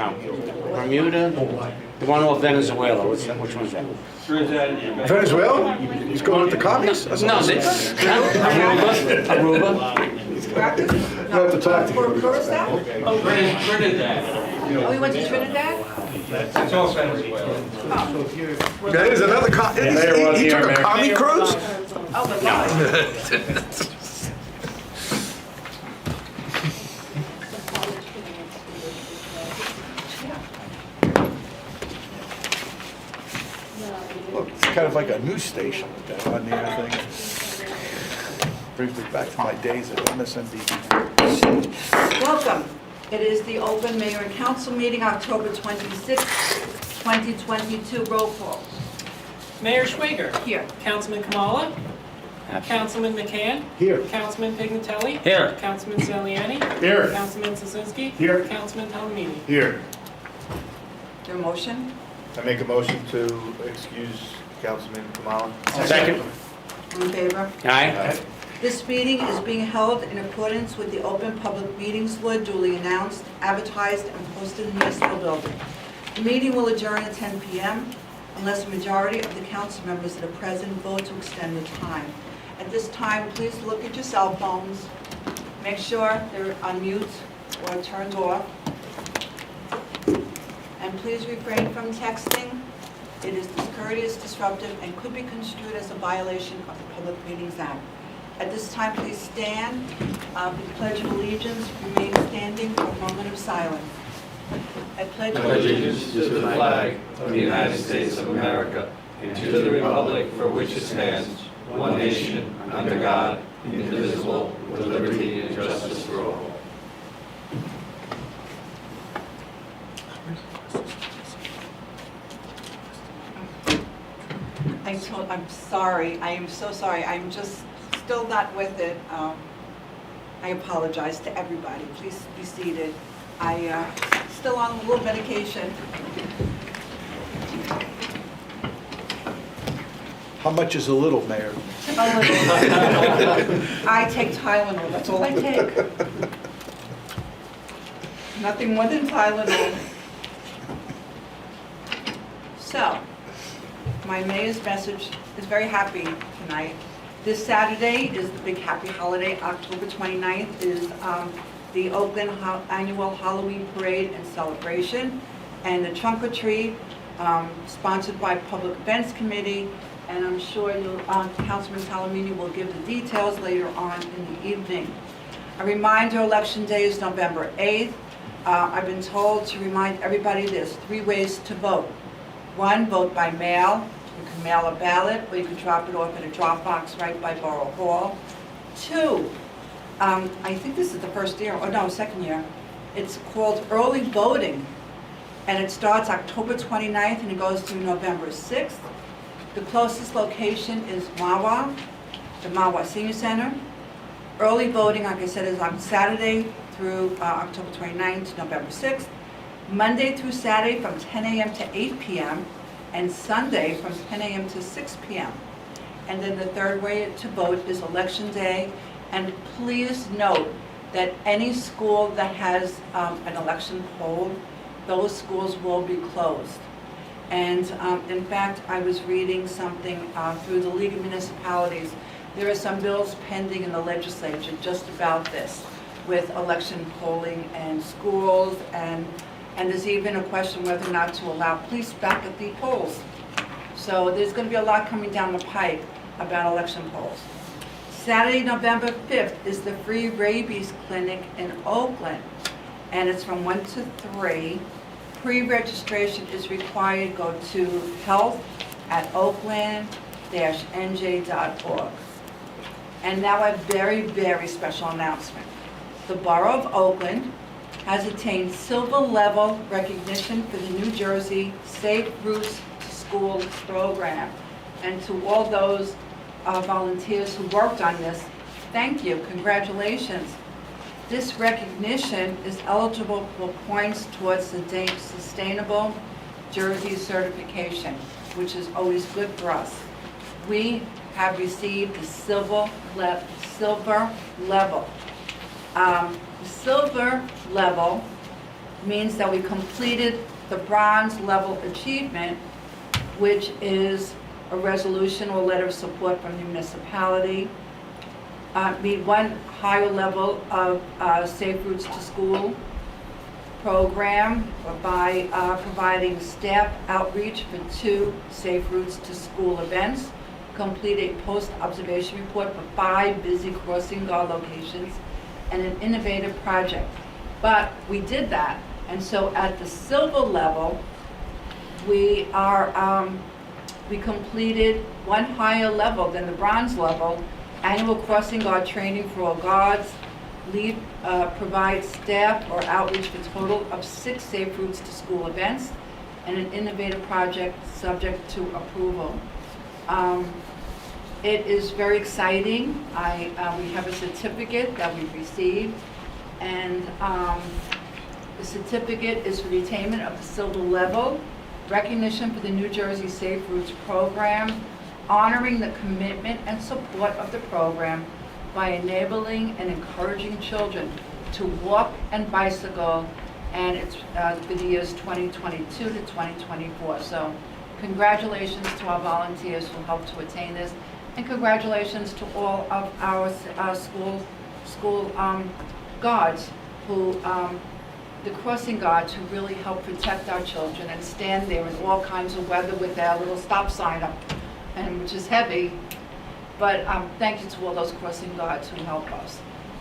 No. Bermuda? The one off Venezuela, which one's that? Venezuela? He's going with the commies? That's No, awesome. Aruba? You have to talk to For him. Curacao? Trinidad. Oh, we went to Trinidad? It's all Venezuela. That is another he took a commie cruise? Oh, but no. Look, it's kind of like a news station with that on there thing. Brings me back to my days at MSNBC. Welcome. It is the open mayor and council meeting, October 26, 2022. Roll call. Mayor Schwager. Here. Councilman Kamala. Councilman McCann. Here. Councilman Pignatelli. Here. Councilman Saliani. Here. Councilman Sosinski. Here. Councilman Palomini. Here. Is there a motion? I make a motion to excuse Councilman Kamala. Second? All in favor? Aye. This meeting is being held in accordance with the Open Public Meetings Law duly announced, advertised, and posted in the municipal building. The meeting will adjourn at 10 p.m. unless a majority of the council members that are present vote to extend the time. At this time, please look at your cell phones. Make sure they're on mute or turned off. And please refrain from texting. It is discourteous, disruptive, and could be construed as a violation of the Public Meetings Act. At this time, please stand for the Pledge of Allegiance. Remain standing for a moment of silence. I pledge Allegiance to the flag of the United States of America and to the republic for which it stands, one nation, under God, indivisible, with liberty and justice for all. I'm sorry. I am so sorry. I'm just still not with it. I apologize to everybody. Please be seated. I still on a little medication. How much is a little, Mayor? A little. I take Tylenol. That's all I take. Nothing more than Tylenol. So, my mayor's message is very happy tonight. This Saturday is the big happy holiday. October 29th is the Oakland annual Halloween parade and celebration, and the trunk or treat sponsored by Public Events Committee. And I'm sure Councilman Palomini will give the details later on in the evening. A reminder, Election Day is November 8th. I've been told to remind everybody there's 3 ways to vote. 1, vote by mail. You can mail a ballot, or you can drop it off at a drop box right by Borough Hall. 2, I think this is the first year, or no, second year. It's called early voting, and it starts October 29th and it goes through November 6th. The closest location is Mawa, the Mawa Senior Center. Early voting, like I said, is on Saturday through October 29th to November 6th. Monday through Saturday from 10 a.m. to 8 p.m. and Sunday from 10 a.m. to 6 p.m. And then the third way to vote is Election Day. And please note that any school that has an election poll, those schools will be closed. And in fact, I was reading something through the League of Municipalities. There are some bills pending in the legislature just about this, with election polling and schools, and there's even a question whether or not to allow police back at the polls. So there's going to be a lot coming down the pike about election polls. Saturday, November 5th is the free rabies clinic in Oakland, and it's from 1 to 3. Pre-registration is required. Go to health@oakland-nj.org. And now a very, very special announcement. The Borough of Oakland has attained silver level recognition for the New Jersey Safe Routes to School program. And to all those volunteers who worked on this, thank you, congratulations. This recognition is eligible for points towards the Sustainable Jersey certification, which is always good for us. We have received the silver level. The silver level means that we completed the bronze level achievement, which is a resolution or letter of support from the municipality. We one higher level of Safe Routes to School program by providing staff outreach for 2 Safe Routes to School events, complete a post-observation report for 5 busy crossing guard locations, and an innovative project. But we did that, and so at the silver level, we completed one higher level than the bronze level, annual crossing guard training for all guards, provide staff or outreach for a total of 6 Safe Routes to School events, and an innovative project subject to approval. It is very exciting. We have a certificate that we received, and the certificate is for the attainment of the silver level, recognition for the New Jersey Safe Routes program, honoring the commitment and support of the program by enabling and encouraging children to walk and bicycle, and it's for the years 2022 to 2024. So congratulations to our volunteers who helped to attain this, and congratulations to all of our school guards who, the crossing guards who really help protect our children and stand there in all kinds of weather with their little stop sign up, and which is heavy. But thank you to all those crossing guards who help us.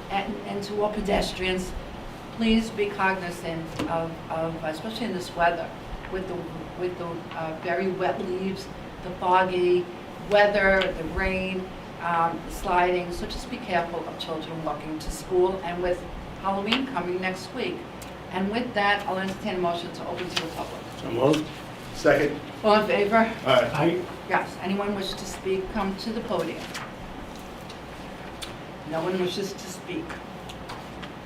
And to all pedestrians, please be cognizant of especially in this weather, with the very wet leaves, the foggy weather, the rain, sliding. So just be careful of children walking to school, and with Halloween coming next week. And with that, I'll entertain a motion to open to the public. So moved. Second. All in favor? Aye. Yes. Anyone wish to speak, come to the podium. No one wishes to speak.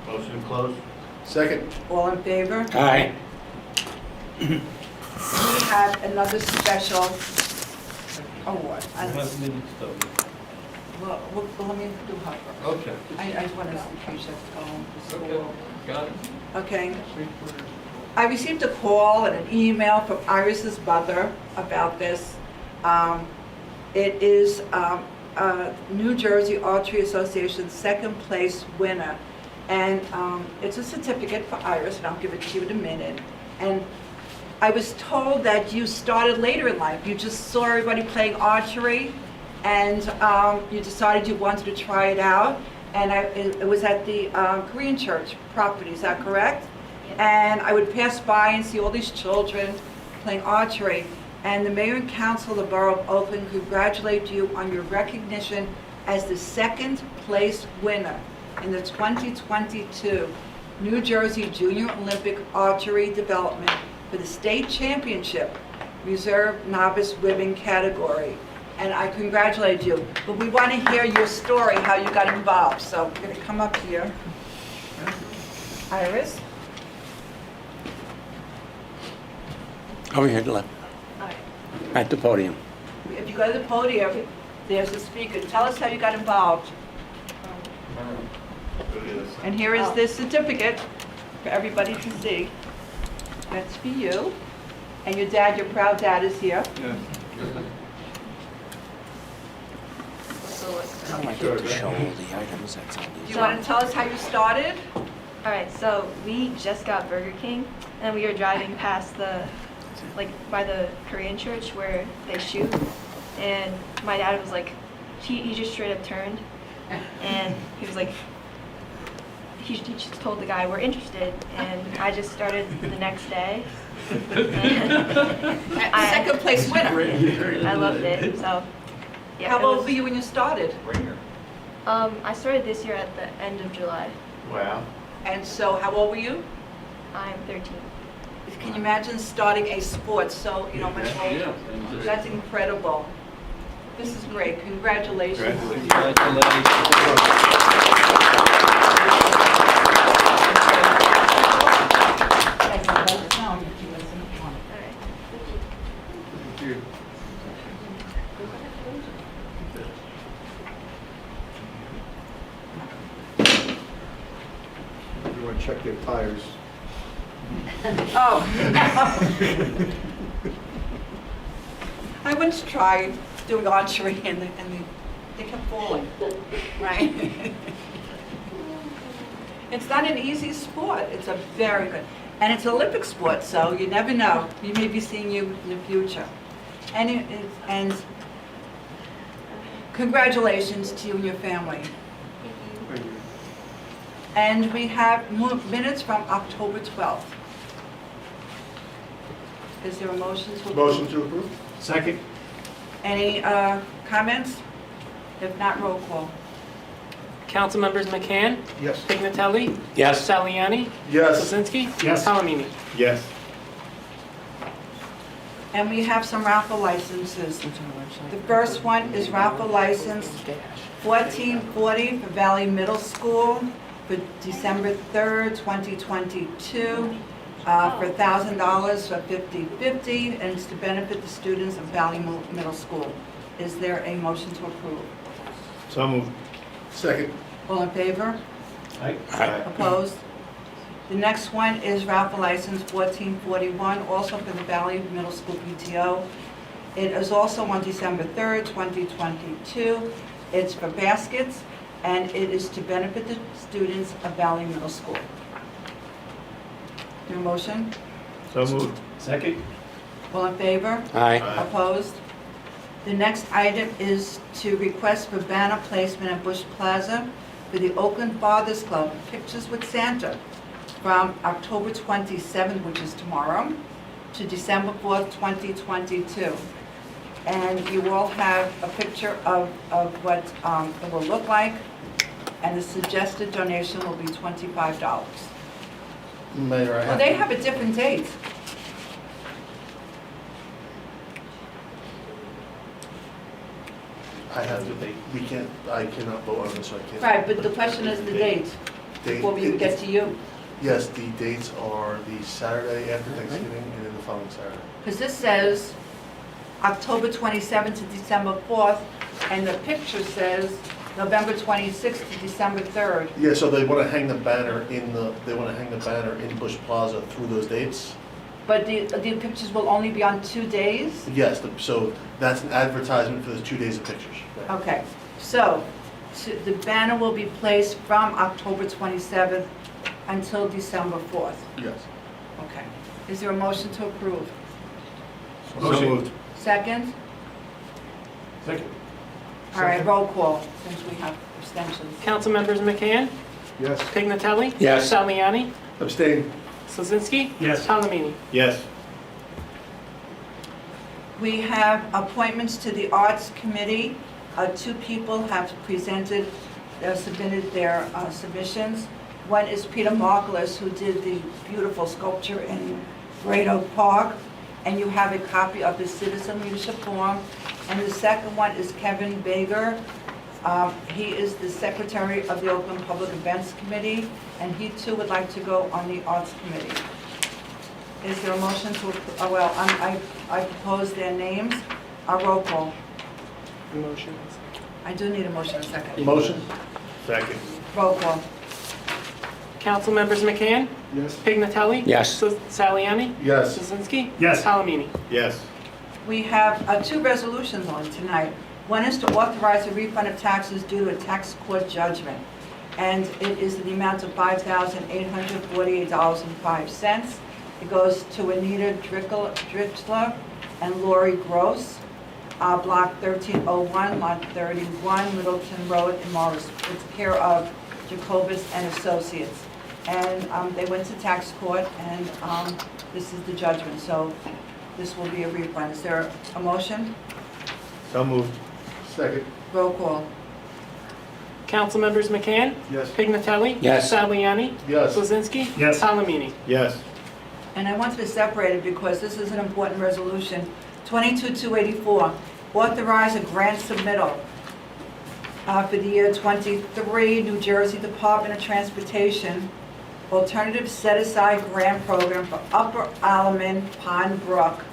Motion closed. Second. All in favor? Aye. We have another special award. Well, let me do her first. Okay. I just want to see if she has to go home to Okay, school. got it. Okay. I received a call and an email from Iris's mother about this. It is New Jersey Archery Association's second place winner. And it's a certificate for Iris, and I'll give it to you in a minute. And I was told that you started later in life. You just saw everybody playing archery, and you decided you wanted to try it out. And it was at the Korean church property, is that correct? And I would pass by and see all these children playing archery. And the mayor and council of the Borough of Oakland congratulate you on your recognition as the second place winner in the 2022 New Jersey Junior Olympic Archery Development for the state championship reserve novice women category. And I congratulate you. But we want to hear your story, how you got involved. So we're going to come up here. Iris? Over here to the left. At the podium. If you go to the podium, there's a speaker. Tell us how you got involved. And here is this certificate for everybody to see. That's for you. And your dad, your proud dad, is here. I might get to show all the items that's on Do these. you want to tell us how you started? All right, so we just got Burger King, and we were driving past by the Korean church where they shoot, and my dad was like, he just straight up turned, and he was like, he just told the guy we're interested, and I just started the next day. Second place winner. I loved it, so yeah. How it old was- were you when you started? I started this year at the end of July. Wow. And so how old were you? I'm 13. Can you imagine starting a sport so, much older? That's incredible. This is great. Congratulations. All right. You want to check their tires. Oh. I once tried doing archery and they kept falling, right? It's not an easy sport. It's a very good, and it's an Olympic sport, so you never know. We may be seeing you in the future. And congratulations to you and your family. And we have minutes from October 12th. Is there a motion to approve? Motion to approve? Second. Any comments? If not, roll call. Councilmembers McCann, Yes. Pignatelli, Yes. Saliani, Yes. Kuzinski, Yes. Palomini. Yes. And we have some raffle licenses. The first one is raffle license 1440 for Valley Middle School for December 3rd, 2022, for $1,000 for 50/50, and it's to benefit the students of Valley Middle School. Is there a motion to approve? So moved. Second. All in favor? Aye. Opposed? The next one is raffle license 1441, also for the Valley Middle School PTO. It is also on December 3rd, 2022. It's for baskets, and it is to benefit the students of Valley Middle School. Your motion? So moved. Second. All in favor? Aye. Opposed? The next item is to request for banner placement at Bush Plaza for the Oakland Fathers Club, Pictures with Santa, from October 27th, which is tomorrow, to December 4th, 2022. And you all have a picture of what it will look like, and the suggested donation will be $25. Mayor, Well, they have a different date. I have the date. I cannot vote on this, so I can't. Right, but the question is the date, before we get to you. Yes, the dates are the Saturday after Thanksgiving and then the following Saturday. Because this says October 27th to December 4th, and the picture says November 26th to December 3rd. Yeah, so they want to hang the banner in Bush Plaza through those dates. But the pictures will only be on 2 days? Yes, so that's an advertisement for the 2 days of pictures. Okay, so the banner will be placed from October 27th until December 4th. Yes. Okay. Is there a motion to approve? So moved. Second? Second. All right, roll call, since we have abstentions. Councilmembers McCann, Yes. Pignatelli, Yes. Saliani, Abstain. Kuzinski, Yes. Palomini. Yes. We have appointments to the Arts Committee. 2 people have submitted their submissions. One is Peter Margulis, who did the beautiful sculpture in Great Oak Park, and you have a copy of his citizen leadership form. And the second one is Kevin Bager. He is the secretary of the Oakland Public Events Committee, and he too would like to go on the Arts Committee. Is there a motion to, I propose their names. A roll call. Motion. I do need a motion, a second. Motion. Second. Roll call. Councilmembers McCann, Yes. Pignatelli, Yes. Saliani, Yes. Kuzinski, Yes. Palomini. Yes. We have 2 resolutions on tonight. One is to authorize a refund of taxes due to a tax court judgment, and it is in the amount of $5,848.05. It goes to Anita Dritzler and Lori Gross, Block 1301, Lot 31, Middleton Road in Morris. It's care of Jacobus and Associates. And they went to tax court, and this is the judgment, so this will be a refund. Is there a motion? So moved. Second. Roll call. Councilmembers McCann, Yes. Pignatelli, Yes. Saliani, Yes. Kuzinski, Yes. Palomini. Yes. And I wanted to separate it because this is an important resolution. 22-284, authorize a grant submittal for the year 23, New Jersey Department of Transportation, Alternative Set-Aside Grant Program for Upper Alaman Pond Brook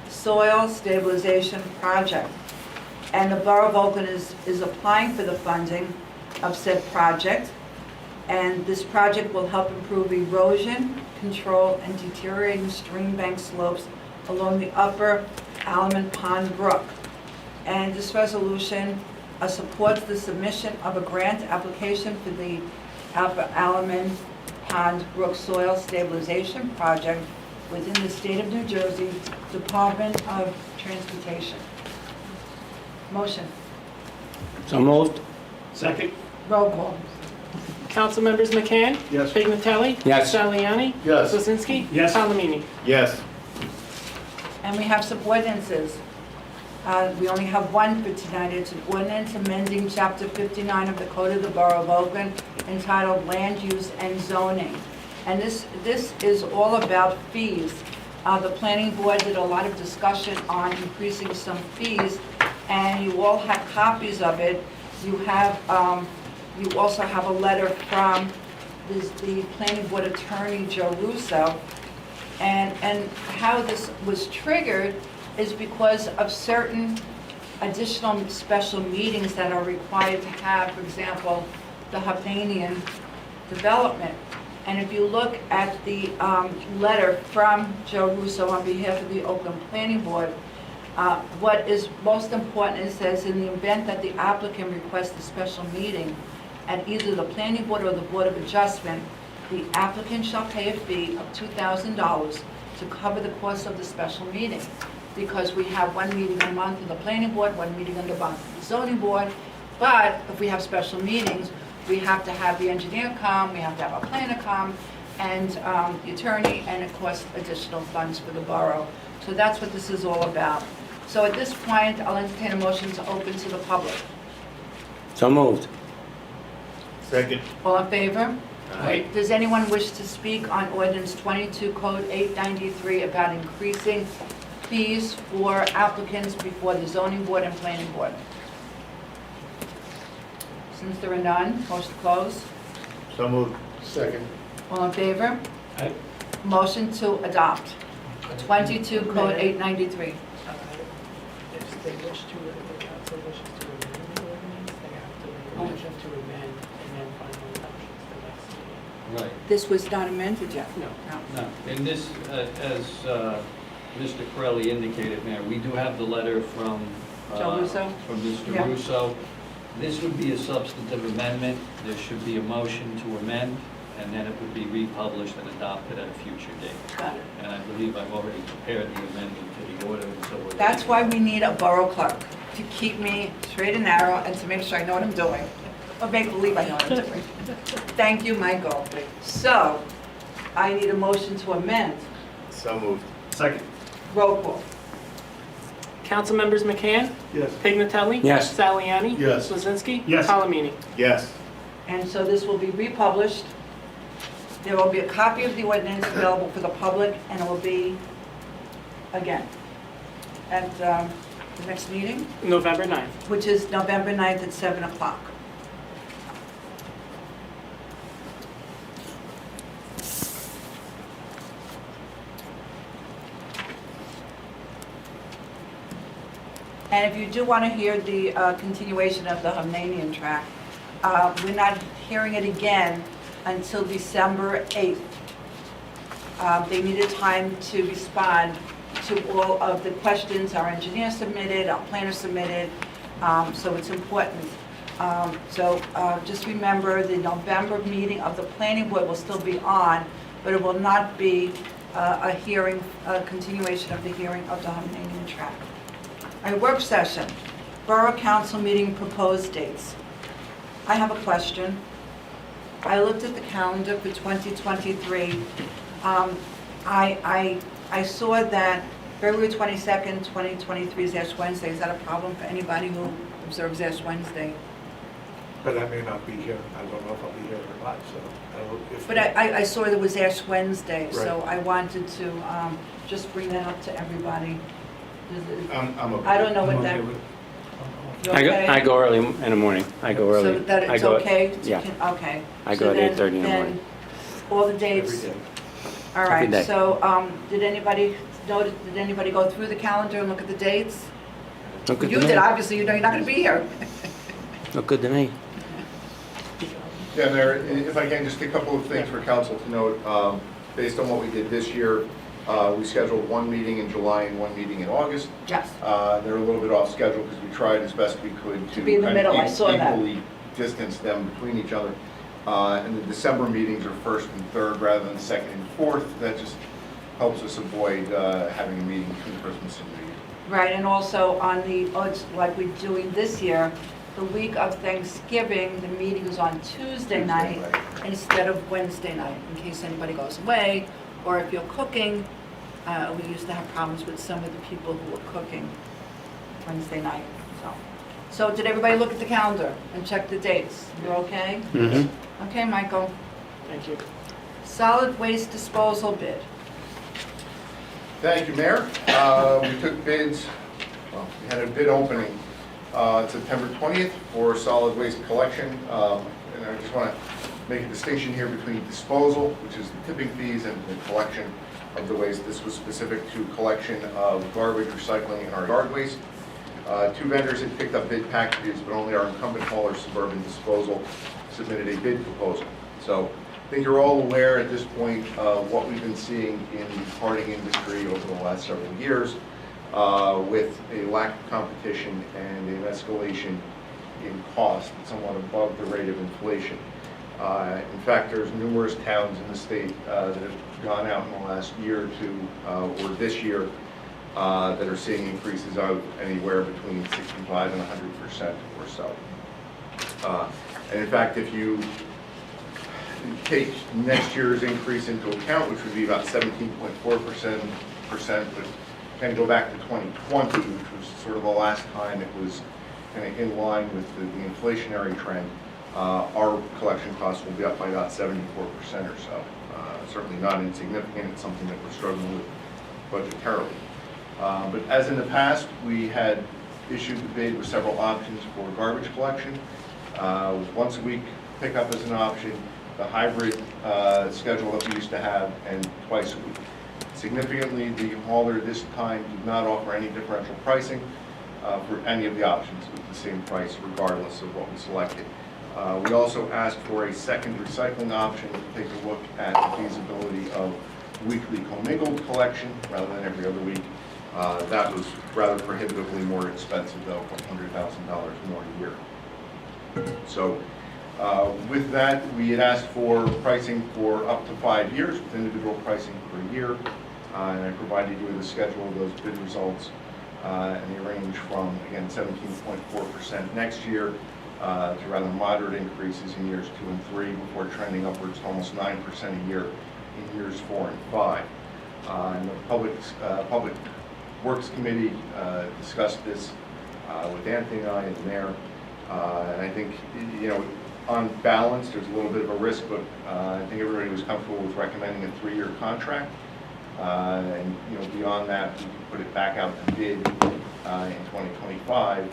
Soil Stabilization Project. And the Borough of Oakland is applying for the funding of said project. And this project will help improve erosion control and deteriorating stream bank slopes along the upper Alman Pond Brook. And this resolution supports the submission of a grant application for the Upper Alman Pond Brook Soil Stabilization Project within the state of New Jersey Department of Transportation. Motion. So moved? Second? Roll call. Council members McCann? Yes. Pignatelli? Yes. Saliani? Yes. Kuzinski? Yes. Palomini? Yes. And we have some ordinances. We only have one for tonight. It's an ordinance amending Chapter 59 of the Code of the Borough of Oakland entitled Land Use and Zoning. And this is all about fees. The planning board did a lot of discussion on increasing some fees, and you all have copies of it. You have, you also have a letter from the planning board attorney, Joe Russo. And how this was triggered is because of certain additional special meetings that are required to have, for example, the Hovnanian development. And if you look at the letter from Joe Russo on behalf of the Oakland Planning Board, what is most important, it says, in the event that the applicant requests a special meeting at either the Planning Board or the Board of Adjustment, the applicant shall pay a fee of $2,000 to cover the cost of the special meeting. Because we have one meeting a month in the Planning Board, one meeting in the Zoning Board, but if we have special meetings, we have to have the engineer come, we have to have a planner come, and the attorney, and it costs additional funds for the borough. So that's what this is all about. So at this point, I'll entertain a motion to open to the public. So moved? Second. All in favor? Aye. Does anyone wish to speak on ordinance 22, code 893, about increasing fees for applicants before the zoning board and planning board? Since there are none, motion to close. So moved. Second. All in favor? Aye. Motion to adopt. 22, code 893. If they wish to, if the council wishes to amend the ordinance, they have to make a motion to amend and then final adoption to the next meeting. Right. This was not amended yet. No. No, and this, as Mr. Corelli indicated, Mayor, we do have the letter from... Joe Russo? From Mr. Yeah. Russo. This would be a substantive amendment. There should be a motion to amend, and then it would be republished and adopted at a future date. Got it. And I believe I've already prepared the amendment to the order, and so we're... That's why we need a borough clerk, to keep me straight and narrow and to make sure I know what I'm doing. Or make believe I know what I'm doing. Thank you, Michael. So, I need a motion to amend. So moved. Second. Roll call. Council members McCann? Yes. Pignatelli? Yes. Saliani? Yes. Kuzinski? Yes. Palomini? Yes. And so this will be republished. There will be a copy of the ordinance available for the public, and it will be, again, at the next meeting, November 9th. which is November 9th at 7 o'clock. And if you do want to hear the continuation of the Hovnanian track, we're not hearing it again until December 8th. They needed time to respond to all of the questions our engineer submitted, our planner submitted, so it's important. So just remember, the November meeting of the planning board will still be on, but it will not be a hearing, a continuation of the hearing of the Hovnanian track. A work session, Borough Council meeting proposed dates. I have a question. I looked at the calendar for 2023. I saw that February 22nd, 2023 is Ash Wednesday. Is that a problem for anybody who observes Ash Wednesday? But I may not be here. I don't know if I'll be here or not, so. I will- if- But I saw there was Ash Wednesday, so Right. I wanted to just bring that up to everybody. I'm okay. I don't know what that... You okay? I go early in the morning. I go early. So that I it's go- okay? Yeah. Okay. I So go at then- 8:30 in the then morning. All the dates? Every day. All Every right, day. so did anybody notice, did anybody go through the calendar and look at the dates? Look good You to did, me. obviously, you know you're not going to be here. Look good to me. Yeah, Mayor, if I can, just a couple of things for council to note. Based on what we did this year, we scheduled one meeting in July and one meeting in August. Yes. They're a little bit off schedule because we tried as best we could to be in the kind middle, of I saw that. equally distance them between each other. And the December meetings are first and third rather than second and fourth. That just helps us avoid having a meeting between Christmas and New Year. Right, and also on the, it's like we're doing this year, the week of Thanksgiving, the meeting is on Tuesday night instead of Wednesday night, in case anybody goes away, or if you're cooking. We used to have problems with some of the people who were cooking Wednesday night, so. So did everybody look at the calendar and check the dates? You're okay? Mm-hmm. Okay, Michael. Thank you. Solid waste disposal bid. Thank you, Mayor. We took bids, well, we had a bid opening September 20th for solid waste collection. And I just want to make a distinction here between disposal, which is the tipping fees, and the collection of the waste. This was specific to collection of garbage, recycling, and our yard waste. Two vendors had picked up bid packages, but only our incumbent hauler, Suburban Disposal, submitted a bid proposal. So I think you're all aware at this point of what we've been seeing in the carting industry over the last several years, with a lack of competition and an escalation in cost somewhat above the rate of inflation. In fact, there's numerous towns in the state that have gone out in the last year or two, or this year, that are seeing increases of anywhere between 65 and 100% or so. And in fact, if you take next year's increase into account, which would be about 17.4%, but kind of go back to 2020, which was sort of the last time it was kind of in line with the inflationary trend, our collection costs will be up by about 74% or so. Certainly not insignificant. It's something that we're struggling with budgetarily. But as in the past, we had issued the bid with several options for garbage collection. Once a week pickup as an option, the hybrid schedule that we used to have, and twice a week. Significantly, the hauler this time did not offer any differential pricing for any of the options. It was the same price regardless of what we selected. We also asked for a second recycling option to take a look at the feasibility of weekly commingled collection rather than every other week. That was rather prohibitively more expensive, though, $100,000 more a year. So with that, we had asked for pricing for up to 5 years with individual pricing per year. And I provided you with a schedule of those bid results. And they range from, again, 17.4% next year to rather moderate increases in years 2 and 3 before trending upwards to almost 9% a year in years 4 and 5. And the Public Works Committee discussed this with Anthony and I and the Mayor. And I think, on balance, there's a little bit of a risk, but I think everybody was comfortable with recommending a 3-year contract. And beyond that, we can put it back out to bid in 2025.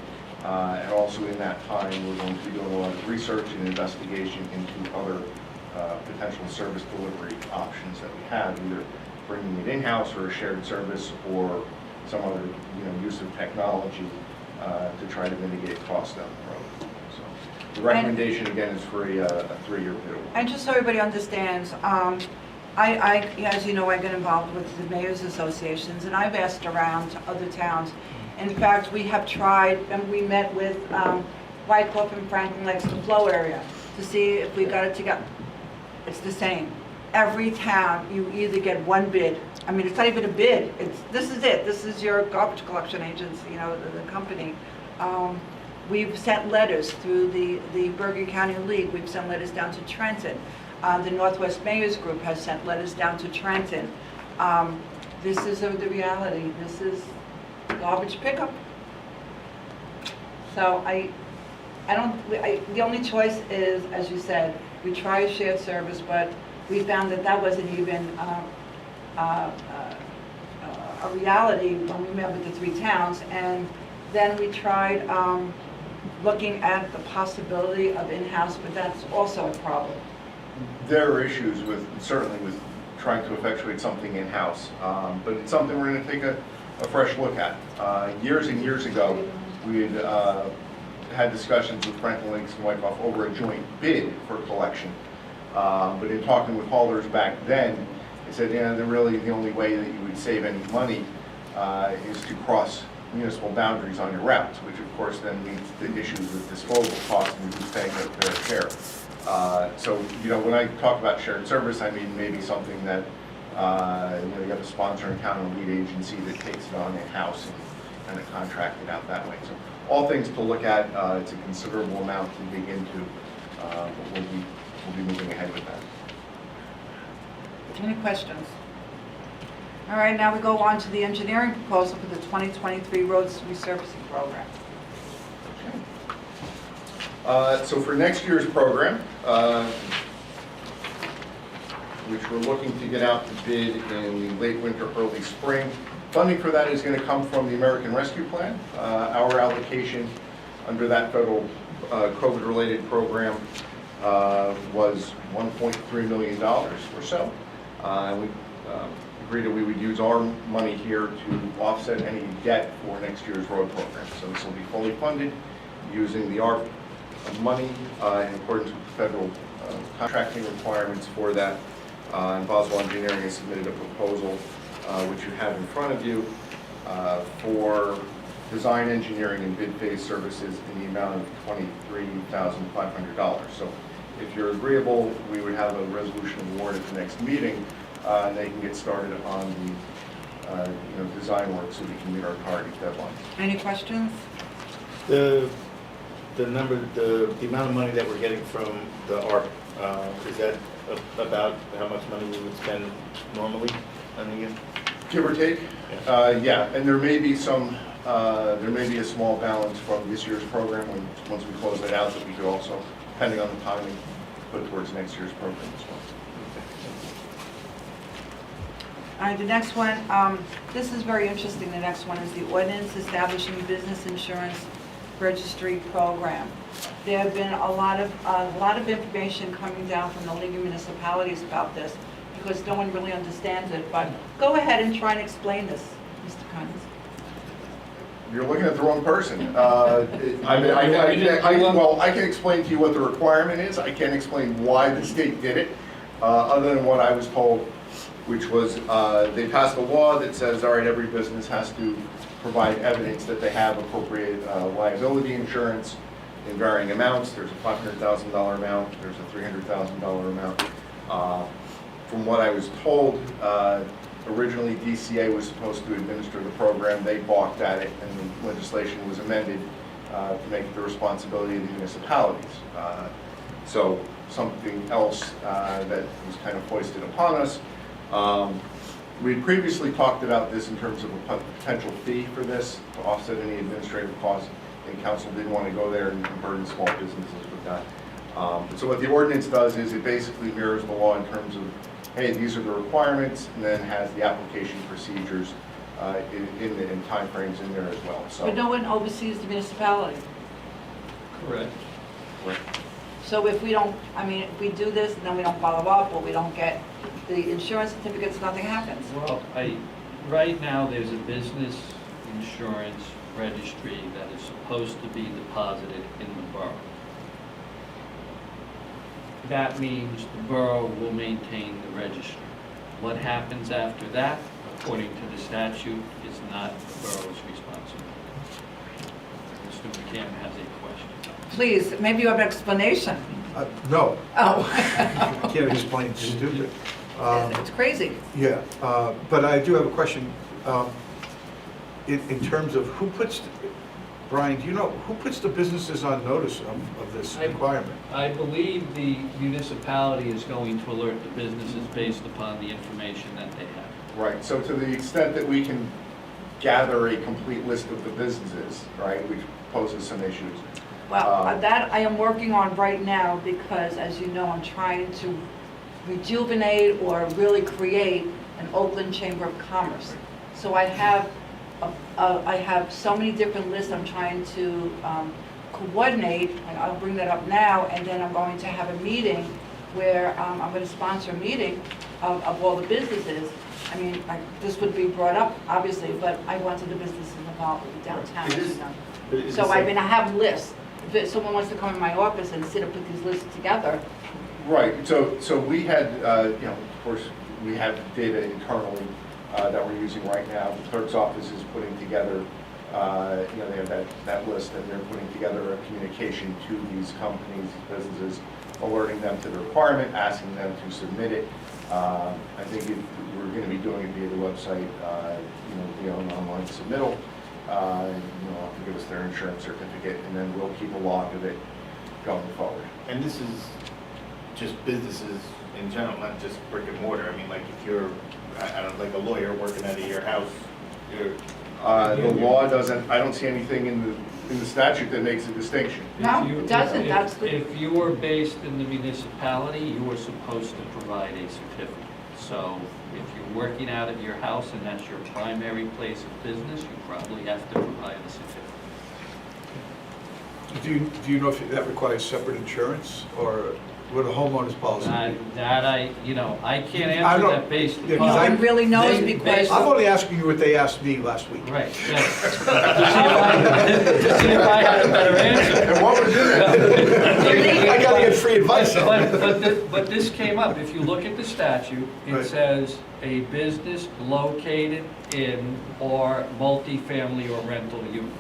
And also in that time, we're going to be doing a lot of research and investigation into other potential service delivery options that we have, either bringing it in-house or a shared service or some other use of technology to try to mitigate costs down the road. So the recommendation again is for a 3-year bid. And just so everybody understands, as you know, I get involved with the Mayor's Associations, and I've asked around to other towns. In fact, we have tried, and we met with Wyckoff and Franklin Lakes, the flow area, to see if we got it together. It's the same. Every town, you either get one bid. I mean, it's not even a bid. This is it. This is your garbage collection agency, the company. We've sent letters through the Bergen County League. We've sent letters down to Trenton. The Northwest Mayors Group has sent letters down to Trenton. This is the reality. This is garbage pickup. So the only choice is, as you said, we try a shared service, but we found that wasn't even a reality when we met with the 3 towns. And then we tried looking at the possibility of in-house, but that's also a problem. There are issues certainly with trying to effectuate something in-house, but it's something we're going to take a fresh look at. Years and years ago, we had had discussions with Franklin Lakes and Wyckoff over a joint bid for collection. But in talking with haulers back then, they said, yeah, the only way that you would save any money is to cross municipal boundaries on your routes, which of course then leads to issues with disposal costs and who's paying their fair share. So, when I talk about shared service, I mean maybe something that, you have a sponsor and town and lead agency that takes it on in-house and kind of contract it out that way. So all things to look at. It's a considerable amount to dig into, but we'll be moving ahead with that. Any questions? All right, now we go on to the engineering proposal for the 2023 roads resurfacing program. So for next year's program, which we're looking to get out to bid in the late winter, early spring, funding for that is going to come from the American Rescue Plan. Our allocation under that federal COVID-related program was $1.3 million or so. We agreed that we would use our money here to offset any debt for next year's road program. So this will be fully funded using the ARP money in accordance with the federal contracting requirements for that. And Boswell Engineering has submitted a proposal, which you have in front of you, for design, engineering, and bid phase services in the amount of $23,500. So if you're agreeable, we would have a resolution award at the next meeting, and they can get started on the design work so we can meet our target deadlines. Any questions? The number, the amount of money that we're getting from the ARP, is that about how much money we would spend normally on a year? Give or take? Yeah, and there may be some, there may be a small balance from this year's program once we close that out that we could also, depending on the timing, put towards next year's program as well. All right, the next one, this is very interesting. The next one is the ordinance establishing business insurance registry program. There have been a lot of information coming down from the League of Municipalities about this because no one really understands it. But go ahead and try and explain this, Mr. Cummings. You're looking at the wrong person. I can explain to you what the requirement is. I can't explain why the state did it, other than what I was told, which was they passed a law that says, all right, every business has to provide evidence that they have appropriate liability insurance in varying amounts. There's a $500,000 amount, there's a $300,000 amount. From what I was told, originally DCA was supposed to administer the program. They balked at it, and the legislation was amended to make it the responsibility of the municipalities. So something else that was kind of foisted upon us. We had previously talked about this in terms of a potential fee for this to offset any administrative costs, and council didn't want to go there and burden small businesses with that. So what the ordinance does is it basically mirrors the law in terms of, hey, these are the requirements, and then has the application procedures in timeframes in there as well. So. But no one oversees the municipality. Correct. So if we don't, if we do this and then we don't follow up, or we don't get the insurance certificates, nothing happens. Well, right now, there's a business insurance registry that is supposed to be deposited in the borough. That means the borough will maintain the registry. What happens after that, according to the statute, is not the borough's responsibility. Mr. McCann has a question. Please, maybe you have an explanation. No, Oh. I can't explain stupid. It's crazy. Yeah, but I do have a question. In terms of who puts, Brian, do you know, who puts the businesses on notice of this requirement? I believe the municipality is going to alert the businesses based upon the information that they have. Right, so to the extent that we can gather a complete list of the businesses, right, which poses some issues. Well, that I am working on right now because, as you know, I'm trying to rejuvenate or really create an Oakland Chamber of Commerce. So I have so many different lists I'm trying to coordinate, and I'll bring that up now, and then I'm going to have a meeting where I'm going to sponsor a meeting of all the businesses. This would be brought up, obviously, but I wanted the businesses involved with the downtown. So I have lists. if someone wants to come in my office and sit and put these lists together, Right, so we had, you know, of course, we have data internally that we're using right now. The clerk's office is putting together, you know, they have that list, and they're putting together a communication to these companies, businesses, alerting them to the requirement, asking them to submit it. I think we're going to be doing it via the website, you know, via an online submittal. You know, have to give us their insurance certificate, and then we'll keep a log of it going forward. And this is just businesses in general, not just brick and mortar. I mean, like if you're, I don't know, like a lawyer working out of your house, you're. The law doesn't, I don't see anything in the statute that makes a distinction. No, If you- it doesn't. if- That's the- If you are based in the municipality, you are supposed to provide a certificate. So if you're working out of your house and that's your primary place of business, you probably have to provide a certificate. Do you know if that requires separate insurance or with a homeowner's policy? I can't I answer don't- that based yeah, 'cause no upon. one really knows They- because. I'm only asking you what they asked me last week. Right, yes. To see if I had a better answer. And what was in it? I gotta get free advice on it. But this came up, if you look at the statute, it Right. says a business located in or multifamily or rental units.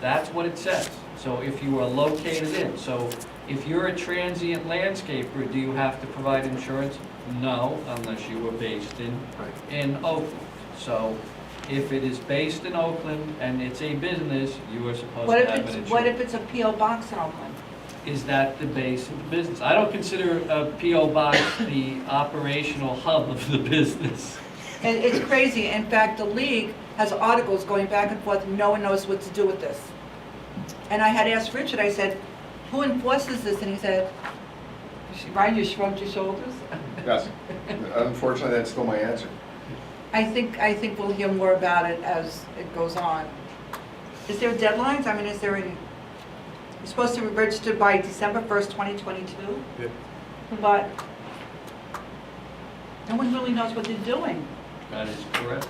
That's what it says. So if you are located in, so if you're a transient landscaper, do you have to provide insurance? No, unless you were based in Oakland. So if it is based in Oakland and it's a business, you are supposed What to if have an it's, insurance. what if it's a P.O. box in Oakland? Is that the base of the business? I don't consider a P.O. box the operational hub of the business. And it's crazy. In fact, the league has articles going back and forth, and no one knows what to do with this. And I had asked Richard, I said, who enforces this? And he said, Ryan, you shrugged your shoulders. Yes, unfortunately, that's still my answer. I think we'll hear more about it as it goes on. Is there deadlines? I mean, is there any, you're supposed to be registered by December 1st, 2022? Yeah. But no one really knows what they're doing. That is correct.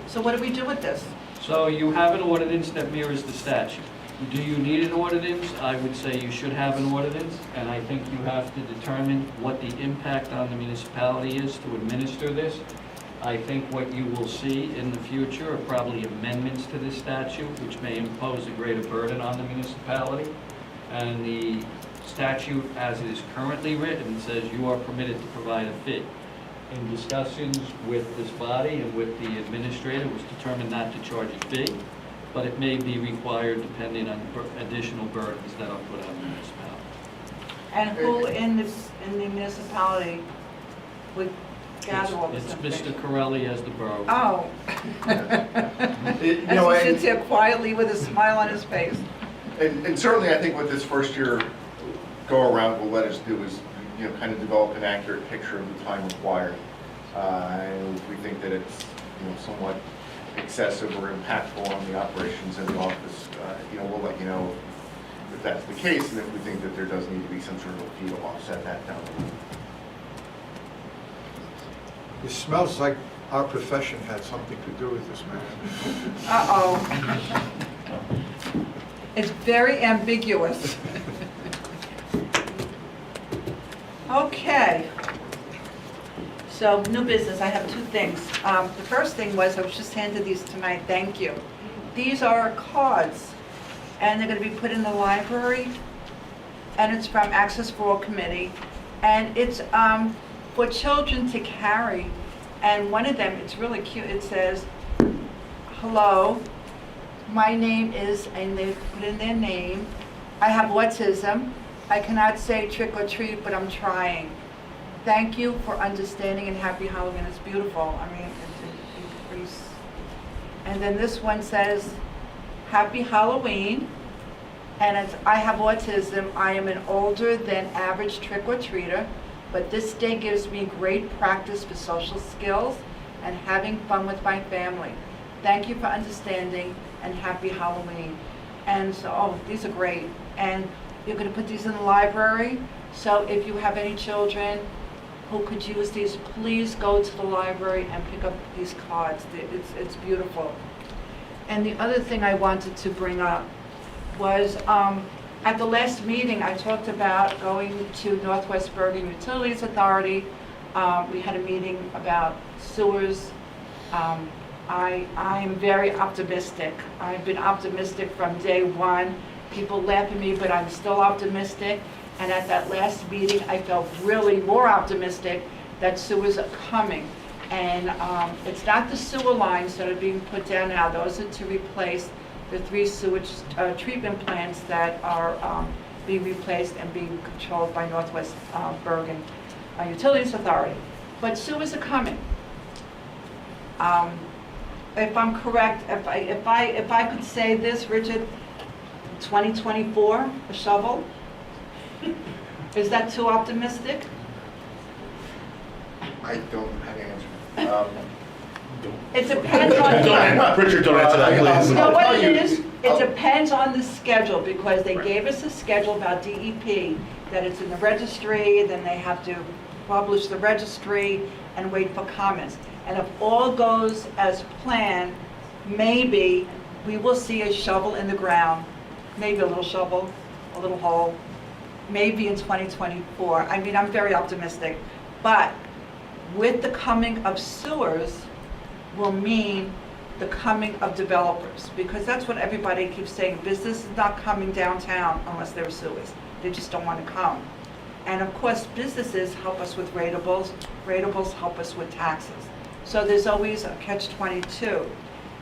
So what do we do with this? So you have an ordinance that mirrors the statute. Do you need an ordinance? I would say you should have an ordinance, and I think you have to determine what the impact on the municipality is to administer this. I think what you will see in the future are probably amendments to this statute, which may impose a greater burden on the municipality. And the statute, as it is currently written, says you are permitted to provide a fee. In discussions with this body and with the administrator, it was determined not to charge a fee, but it may be required depending on additional burdens that are put on the municipality. And who in the municipality would gather all this It's information? Mr. Corelli as the borough. Oh. You know, As he sits here quietly with a smile on his face. and certainly, I think what this first year go-around will let us do is, you know, kind of develop an accurate picture of the time required. And if we think that it's, you know, somewhat excessive or impactful on the operations in the office, you know, we'll let you know if that's the case, and if we think that there does need to be some sort of a fee to offset that down the road. It smells like our profession had something to do with this, man. Uh-oh. It's very ambiguous. Okay. So, new business, I have two things. The first thing was, I was just handed these tonight, thank you. These are cards, and they're gonna be put in the library, and it's from Access for All Committee, and it's for children to carry, and one of them, it's really cute, it says, hello, my name is, and they put in their name, I have autism, I cannot say trick or treat, but I'm trying. Thank you for understanding and happy Halloween. It's beautiful. I mean, it's increase. And then this one says, happy Halloween. And it's, I have autism. I am an older than average trick or treater, but this day gives me great practice for social skills and having fun with my family. Thank you for understanding and happy Halloween. And so, oh, these are great. And you're going to put these in the library. So if you have any children who could use these, please go to the library and pick up these cards. It's beautiful. And the other thing I wanted to bring up was, at the last meeting, I talked about going to Northwest Bergen Utilities Authority. We had a meeting about sewers. I am very optimistic. I've been optimistic from day one. People laugh at me, but I'm still optimistic. And at that last meeting, I felt really more optimistic that sewers are coming. And it's not the sewer lines that are being put down now. Those are to replace the 3 sewage treatment plants that are being replaced and being controlled by Northwest Bergen Utilities Authority. But sewers are coming. If I'm correct, if I could say this, Richard, 2024, a shovel? Is that too optimistic? I don't have an answer. It depends on Richard, don't answer that, please. You know what it I'll- is? It depends on the schedule, because they gave us a schedule about DEP, that it's in the registry, then they have to publish the registry and wait for comments. And if all goes as planned, maybe we will see a shovel in the ground, maybe a little shovel, a little hole, maybe in 2024. I mean, I'm very optimistic. But with the coming of sewers will mean the coming of developers, because that's what everybody keeps saying. Business is not coming downtown unless there are sewers. They just don't want to come. And of course, businesses help us with ratables. Ratables help us with taxes. So there's always a catch-22.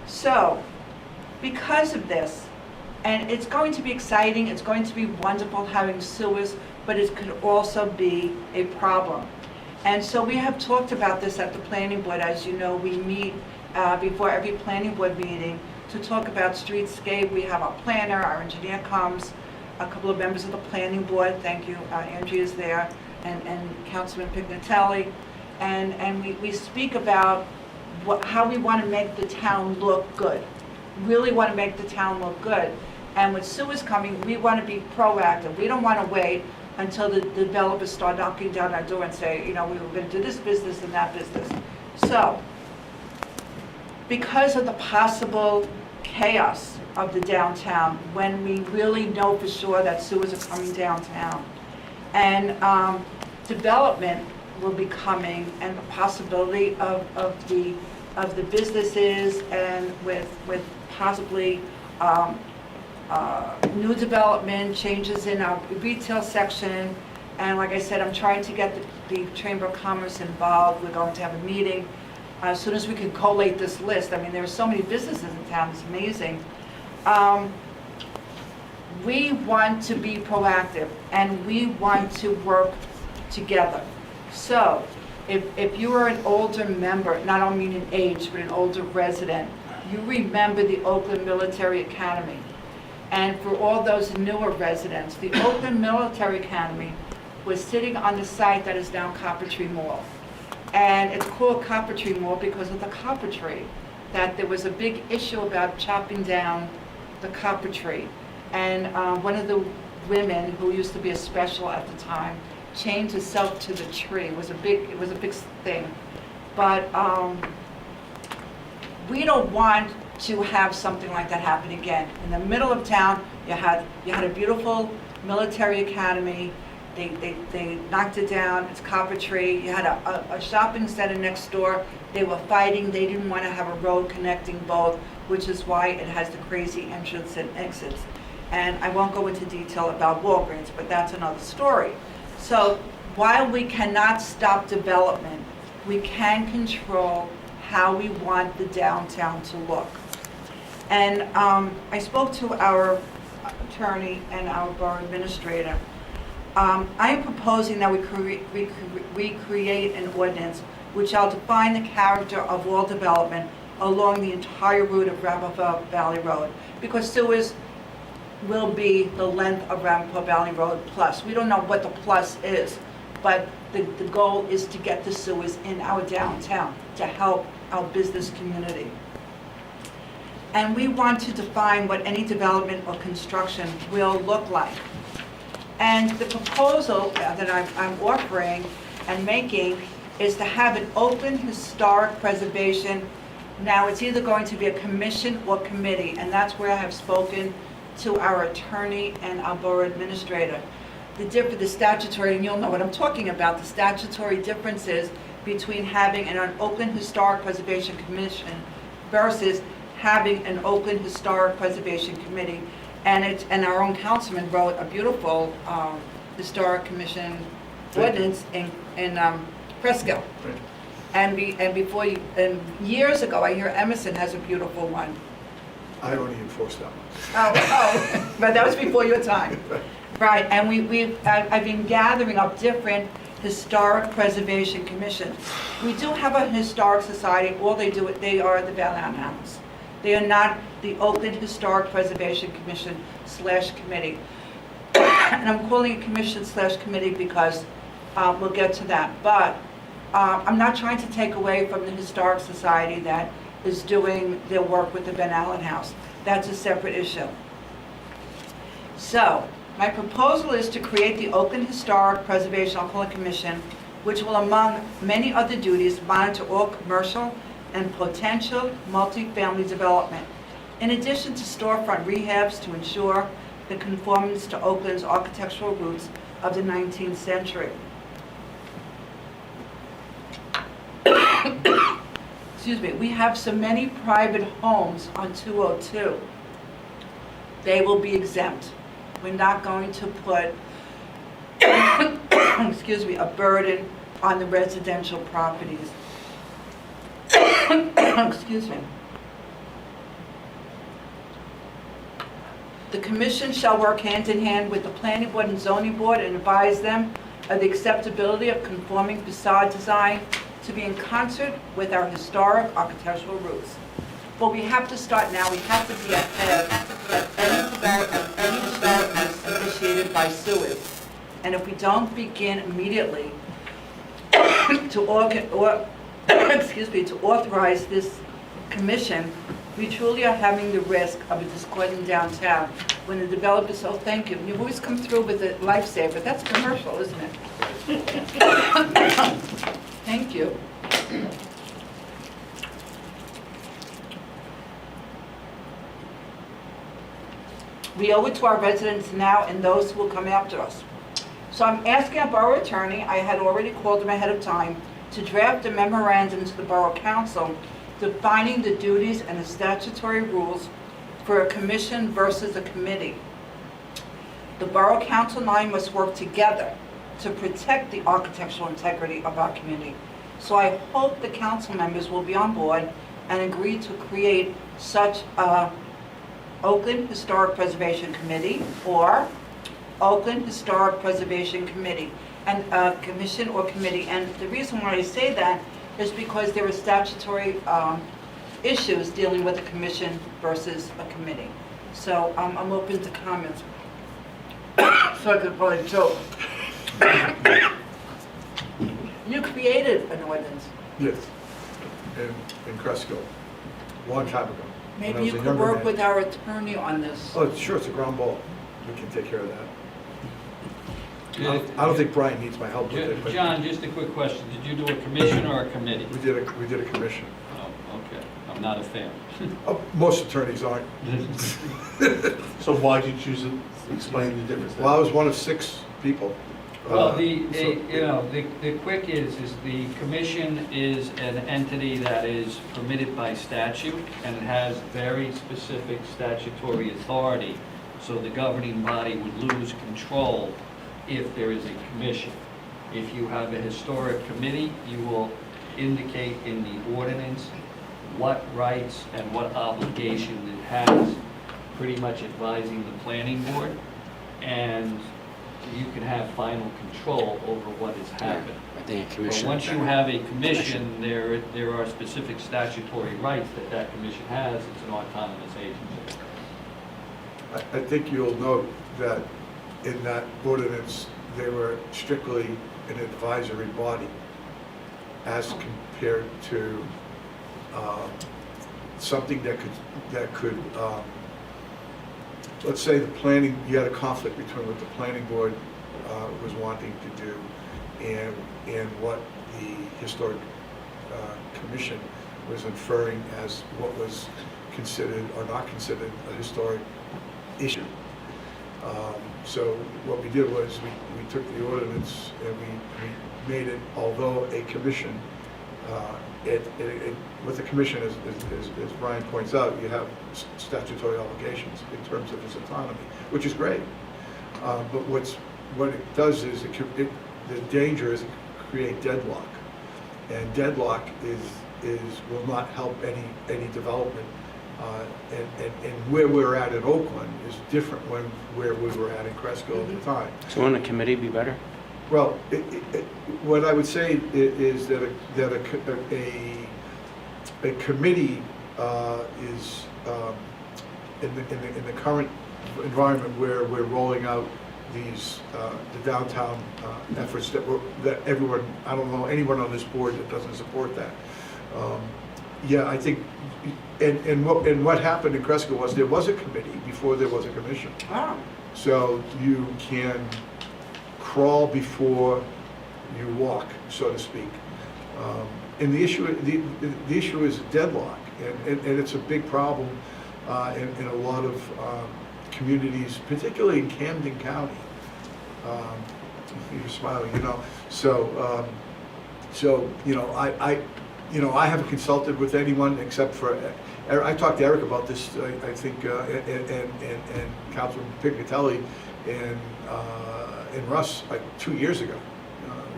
So because of this, and it's going to be exciting, it's going to be wonderful having sewers, but it could also be a problem. And so we have talked about this at the planning board. As you know, we meet before every planning board meeting to talk about streetscape. We have our planner, our engineer comes, a couple of members of the planning board, thank you, Angie is there, and Councilman Pignatelli. And we speak about how we want to make the town look good. Really want to make the town look good. And with sewers coming, we want to be proactive. We don't want to wait until the developers start knocking down our door and say, you know, we were going to do this business and that business. So, because of the possible chaos of the downtown, when we really know for sure that sewers are coming downtown, and development will be coming, and the possibility of the businesses, and with possibly new development, changes in our retail section. And like I said, I'm trying to get the Chamber of Commerce involved. We're going to have a meeting as soon as we can collate this list. I mean, there are so many businesses in town, it's amazing. We want to be proactive, and we want to work together. So if you are an older member, not only in age, but an older resident, you remember the Oakland Military Academy. And for all those newer residents, the Oakland Military Academy was sitting on the site that is now Copper Tree Mall. And it's called Copper Tree Mall because of the copper tree, that there was a big issue about chopping down the copper tree. And one of the women, who used to be a special at the time, chained herself to the tree. It was a big thing. But we don't want to have something like that happen again. In the middle of town, you had a beautiful military academy. They knocked it down. It's Copper Tree. You had a shopping center next door. They were fighting. They didn't want to have a road connecting both, which is why it has the crazy entrance and exits. And I won't go into detail about Walgreens, but that's another story. So while we cannot stop development, we can control how we want the downtown to look. And I spoke to our attorney and our borough administrator. I am proposing that we create an ordinance which shall define the character of all development along the entire route of Ramapo Valley Road, because sewers will be the length of Ramapo Valley Road plus. We don't know what the plus is, but the goal is to get the sewers in our downtown to help our business community. And we want to define what any development or construction will look like. And the proposal that I'm offering and making is to have an open historic preservation. Now, it's either going to be a commission or committee, and that's where I have spoken to our attorney and our borough administrator. The statutory, and you'll know what I'm talking about, the statutory differences between having an Oakland Historic Preservation Commission versus having an Oakland Historic Preservation Committee. And our own councilman wrote a beautiful historic commission ordinance in Fresco. And years ago, I hear Emerson has a beautiful one. I only enforced that one. Oh, but that was before your time. Right, and I've been gathering up different historic preservation commissions. We do have a historic society, all they do, they are the Van Allen House. They are not the Oakland Historic Preservation Commission / committee. And I'm calling it commission / committee because we'll get to that. But I'm not trying to take away from the Historic Society that is doing their work with the Van Allen House. That's a separate issue. So, my proposal is to create the Oakland Historic Preservation, I'll call it commission, which will, among many other duties, monitor all commercial and potential multifamily development, in addition to storefront rehabs to ensure the conformance to Oakland's architectural roots of the 19th century. Excuse me, we have so many private homes on 202. They will be exempt. We're not going to put, excuse me, a burden on the residential properties. Excuse me. The commission shall work hand in hand with the planning board and zoning board and advise them of the acceptability of conforming facade design to be in concert with our historic architectural roots. But we have to start now. We have to be ahead of any development initiated by sewage. And if we don't begin immediately to authorize this commission, we truly are having the risk of a discordant downtown when the developers, oh, thank you. You've always come through with a lifesaver. That's commercial, isn't it? Thank you. We owe it to our residents now and those who will come after us. So I'm asking our borough attorney, I had already called him ahead of time, to draft a memorandum to the borough council defining the duties and the statutory rules for a commission versus a committee. The borough council and I must work together to protect the architectural integrity of our community. So I hope the council members will be on board and agree to create such a Oakland Historic Preservation Committee or Oakland Historic Preservation Committee and commission or committee. And the reason why I say that is because there are statutory issues dealing with a commission versus a committee. So I'm open to comments. So I could probably joke. You created an ordinance. Yes, in Cresco, a long time ago. when I Maybe was you a could younger work man. with our attorney on this. Oh, sure, it's a ground ball. We can take care of that. Yeah. I don't think Brian needs my help with it, but John, just a quick question. Did you do a commission or a committee? we did a commission. Oh, okay. I'm not a fan. Oh, most attorneys aren't. So why did you choose it? Explain the difference. Well, I was one of 6 people. Well, So- the quick is the commission is an entity that is permitted by statute and it has very specific statutory authority. So the governing body would lose control if there is a commission. If you have a historic committee, you will indicate in the ordinance what rights and what obligations it has, pretty much advising the planning board, and you can have final control over what has happened. I think a But commission. once you have a commission, there are specific statutory rights that commission has. It's an autonomous agency. I think you'll note that in that ordinance, they were strictly an advisory body as compared to something that could let's say you had a conflict between what the planning board was wanting to do and what the historic commission was inferring as what was considered or not considered a historic issue. So what we did was we took the ordinance and we made it, although a commission, with the commission, as Brian points out, you have statutory obligations in terms of its autonomy, which is great. But what it does is the danger is it create deadlock, and deadlock will not help any development. And where we're at in Oakland is different where we were at in Cresco at the time. So wouldn't a committee be better? Well, what I would say is that a committee is in the current environment where we're rolling out these the downtown efforts that everyone, I don't know anyone on this board that doesn't support that. Yeah, I think, and what happened in Cresco was there was a committee before there was a commission. Oh. So you can crawl before you walk, so to speak. And the issue is deadlock, and it's a big problem in a lot of communities, particularly in Camden County. You're smiling, you know. So I haven't consulted with anyone except for, I talked to Eric about this, I think, and Councilman Pignatelli and Russ, like 2 years ago.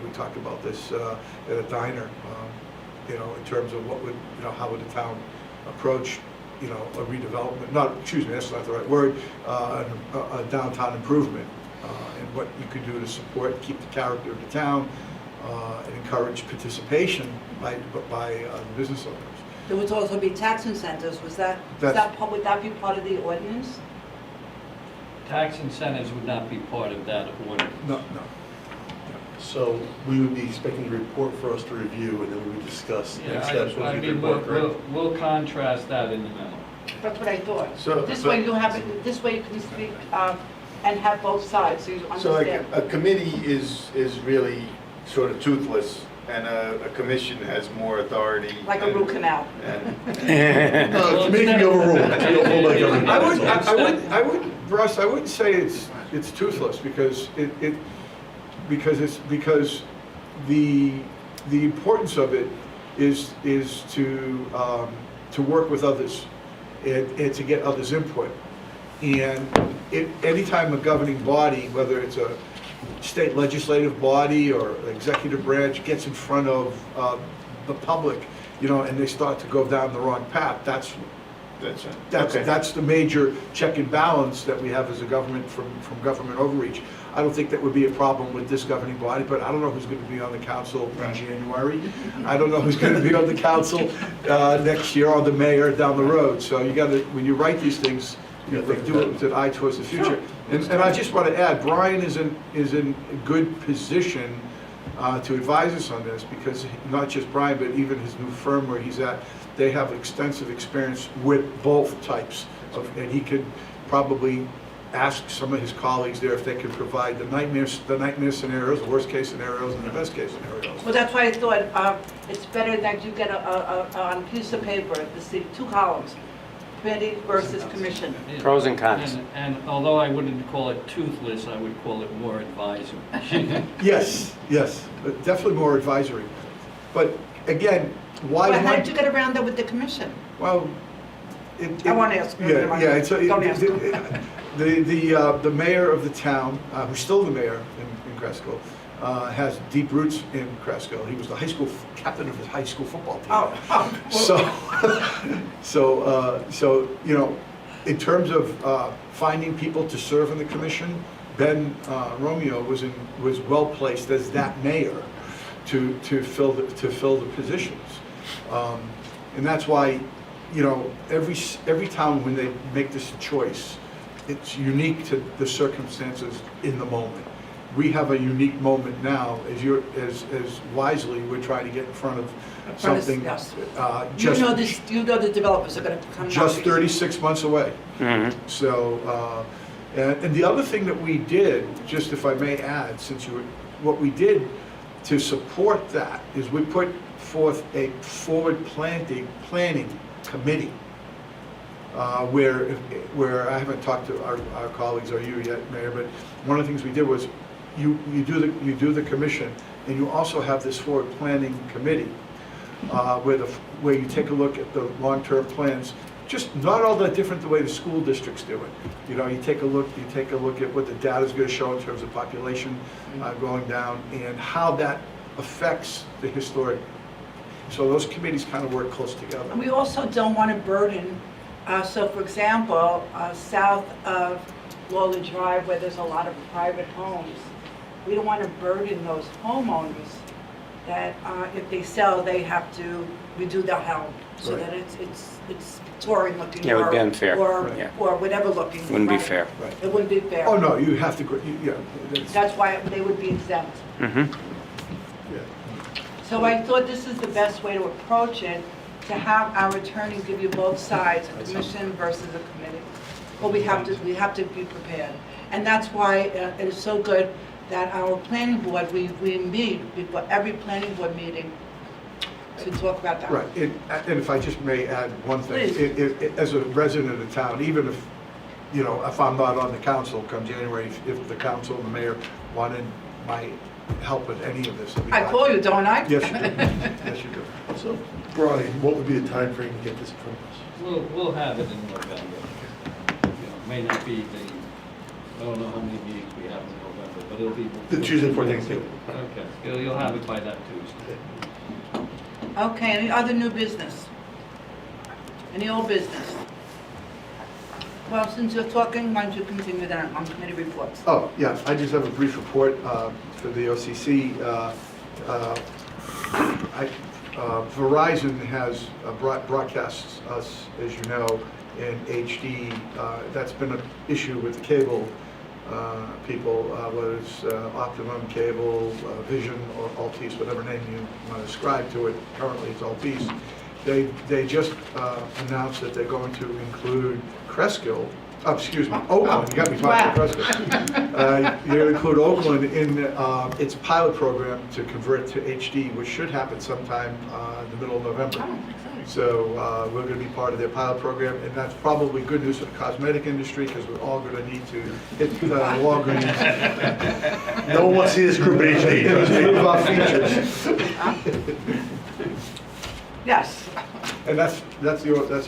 We talked about this at a diner, in terms of how would the town approach, a redevelopment, that's not the right word, a downtown improvement, and what you could do to support, keep the character of the town, and encourage participation by business owners. There would also be tax incentives. Would that be part of the ordinance? Tax incentives would not be part of that ordinance. No. So we would be expecting a report for us to review, and then we would discuss Yeah, next steps I once we mean, report, correct? we'll contrast that in the memo. That's what I thought. So- This so- way you have it, this way you can speak and have both sides, so you So like understand. a committee is really sort of toothless, and a commission has more authority. Like a root canal. And No, the committee can be overruled. It can be overruled by government. Russ, I wouldn't say it's toothless because because the importance of it is to work with others and to get others' input. And anytime a governing body, whether it's a state legislative body or executive branch, gets in front of the public, and they start to go down the wrong path, that's okay. that's the major check and balance that we have as a government from government overreach. I don't think that would be a problem with this governing body, but I don't know who's going to be on the council in January. I don't know who's going to be on the council next year, or the mayor down the road. So you got to, when you write these things, you do it with an eye towards the future. And I just want to add, Brian is in a good position to advise us on this, because not just Brian, but even his new firm where he's at, they have extensive experience with both types and he could probably ask some of his colleagues there if they could provide the nightmare scenarios, the worst case scenarios, and the best case scenarios. Well, that's why I thought it's better that you get on a piece of paper, the 2 columns, committee versus commission. Pros and cons. And although I wouldn't call it toothless, I would call it more advisory. Yes, but definitely more advisory. But again, why? But how did you get around that with the commission? Well, I want to ask. Yeah. Don't ask. The mayor of the town, who's still the mayor in Cresco, has deep roots in Cresco. He was the high school captain of his high school football team. So in terms of finding people to serve in the commission, Ben Romeo was well placed as that mayor to fill the positions, and that's why every town, when they make this choice, it's unique to the circumstances in the moment. We have a unique moment now, as wisely we're trying to get in front of something. Yes. You know the developers are going to come. Just 36 months away. Mm-hmm. So, and the other thing that we did, just if I may add, what we did to support that is we put forth a forward planning committee. where I haven't talked to our colleagues or you yet, Mayor, but one of the things we did was you do the commission, and you also have this forward planning committee where you take a look at the long-term plans, just not all that different the way the school districts do it. You know, you take a look at what the data is going to show in terms of population going down and how that affects the historic. So those committees kind of work close together. And we also don't want to burden, so for example, south of Lawler Drive, where there's a lot of private homes, we don't want to burden those homeowners that if they sell, they have to redo their home, so Right. that it's touring looking. Yeah, it would be unfair. Or, Yeah. or whatever looking. Wouldn't be right? fair. Right. It wouldn't be fair. Oh, no, you have to, yeah. That's why they would be exempt. Mm-hmm. Yeah. So I thought this is the best way to approach it, to have our attorney give you both sides, a commission versus a committee. But we have to be prepared. And that's why it is so good that our planning board, we meet before every planning board meeting to talk about that. Right, and if I just may add one thing. Please. As a resident of the town, even if, you know, if I'm not on the council come January, if the council and the mayor wanted my help with any of this. I'd be I glad call to. you, don't I? Yes, you do. Yes, you do. So, Brian, what would be the time frame to get this from us? We'll have it in November. You know, may not be I don't know how many meetings we have in November, but it'll be. The Tuesday before Thanksgiving. Okay, you'll have it by that Tuesday. Okay, any other new business? Any old business? Well, since you're talking, why don't you continue then on committee reports? Oh, yeah, I just have a brief report for the OCC. Verizon has broadcasts us, as you know, in HD. That's been an issue with the cable people, whether it's Optimum, Cable, Vision, or Altice, whatever name you want to ascribe to it. Currently, it's Altice. They just announced that they're going to include Oakland. You got me talking about Cresco. You're going to include Oakland in its pilot program to convert to HD, which should happen sometime in the middle of November. So we're going to be part of their pilot program, and that's probably good news for the cosmetic industry because we're all going to need to hit Walgreens. No one wants to see this group in HD. Improve our features. Yes. And that's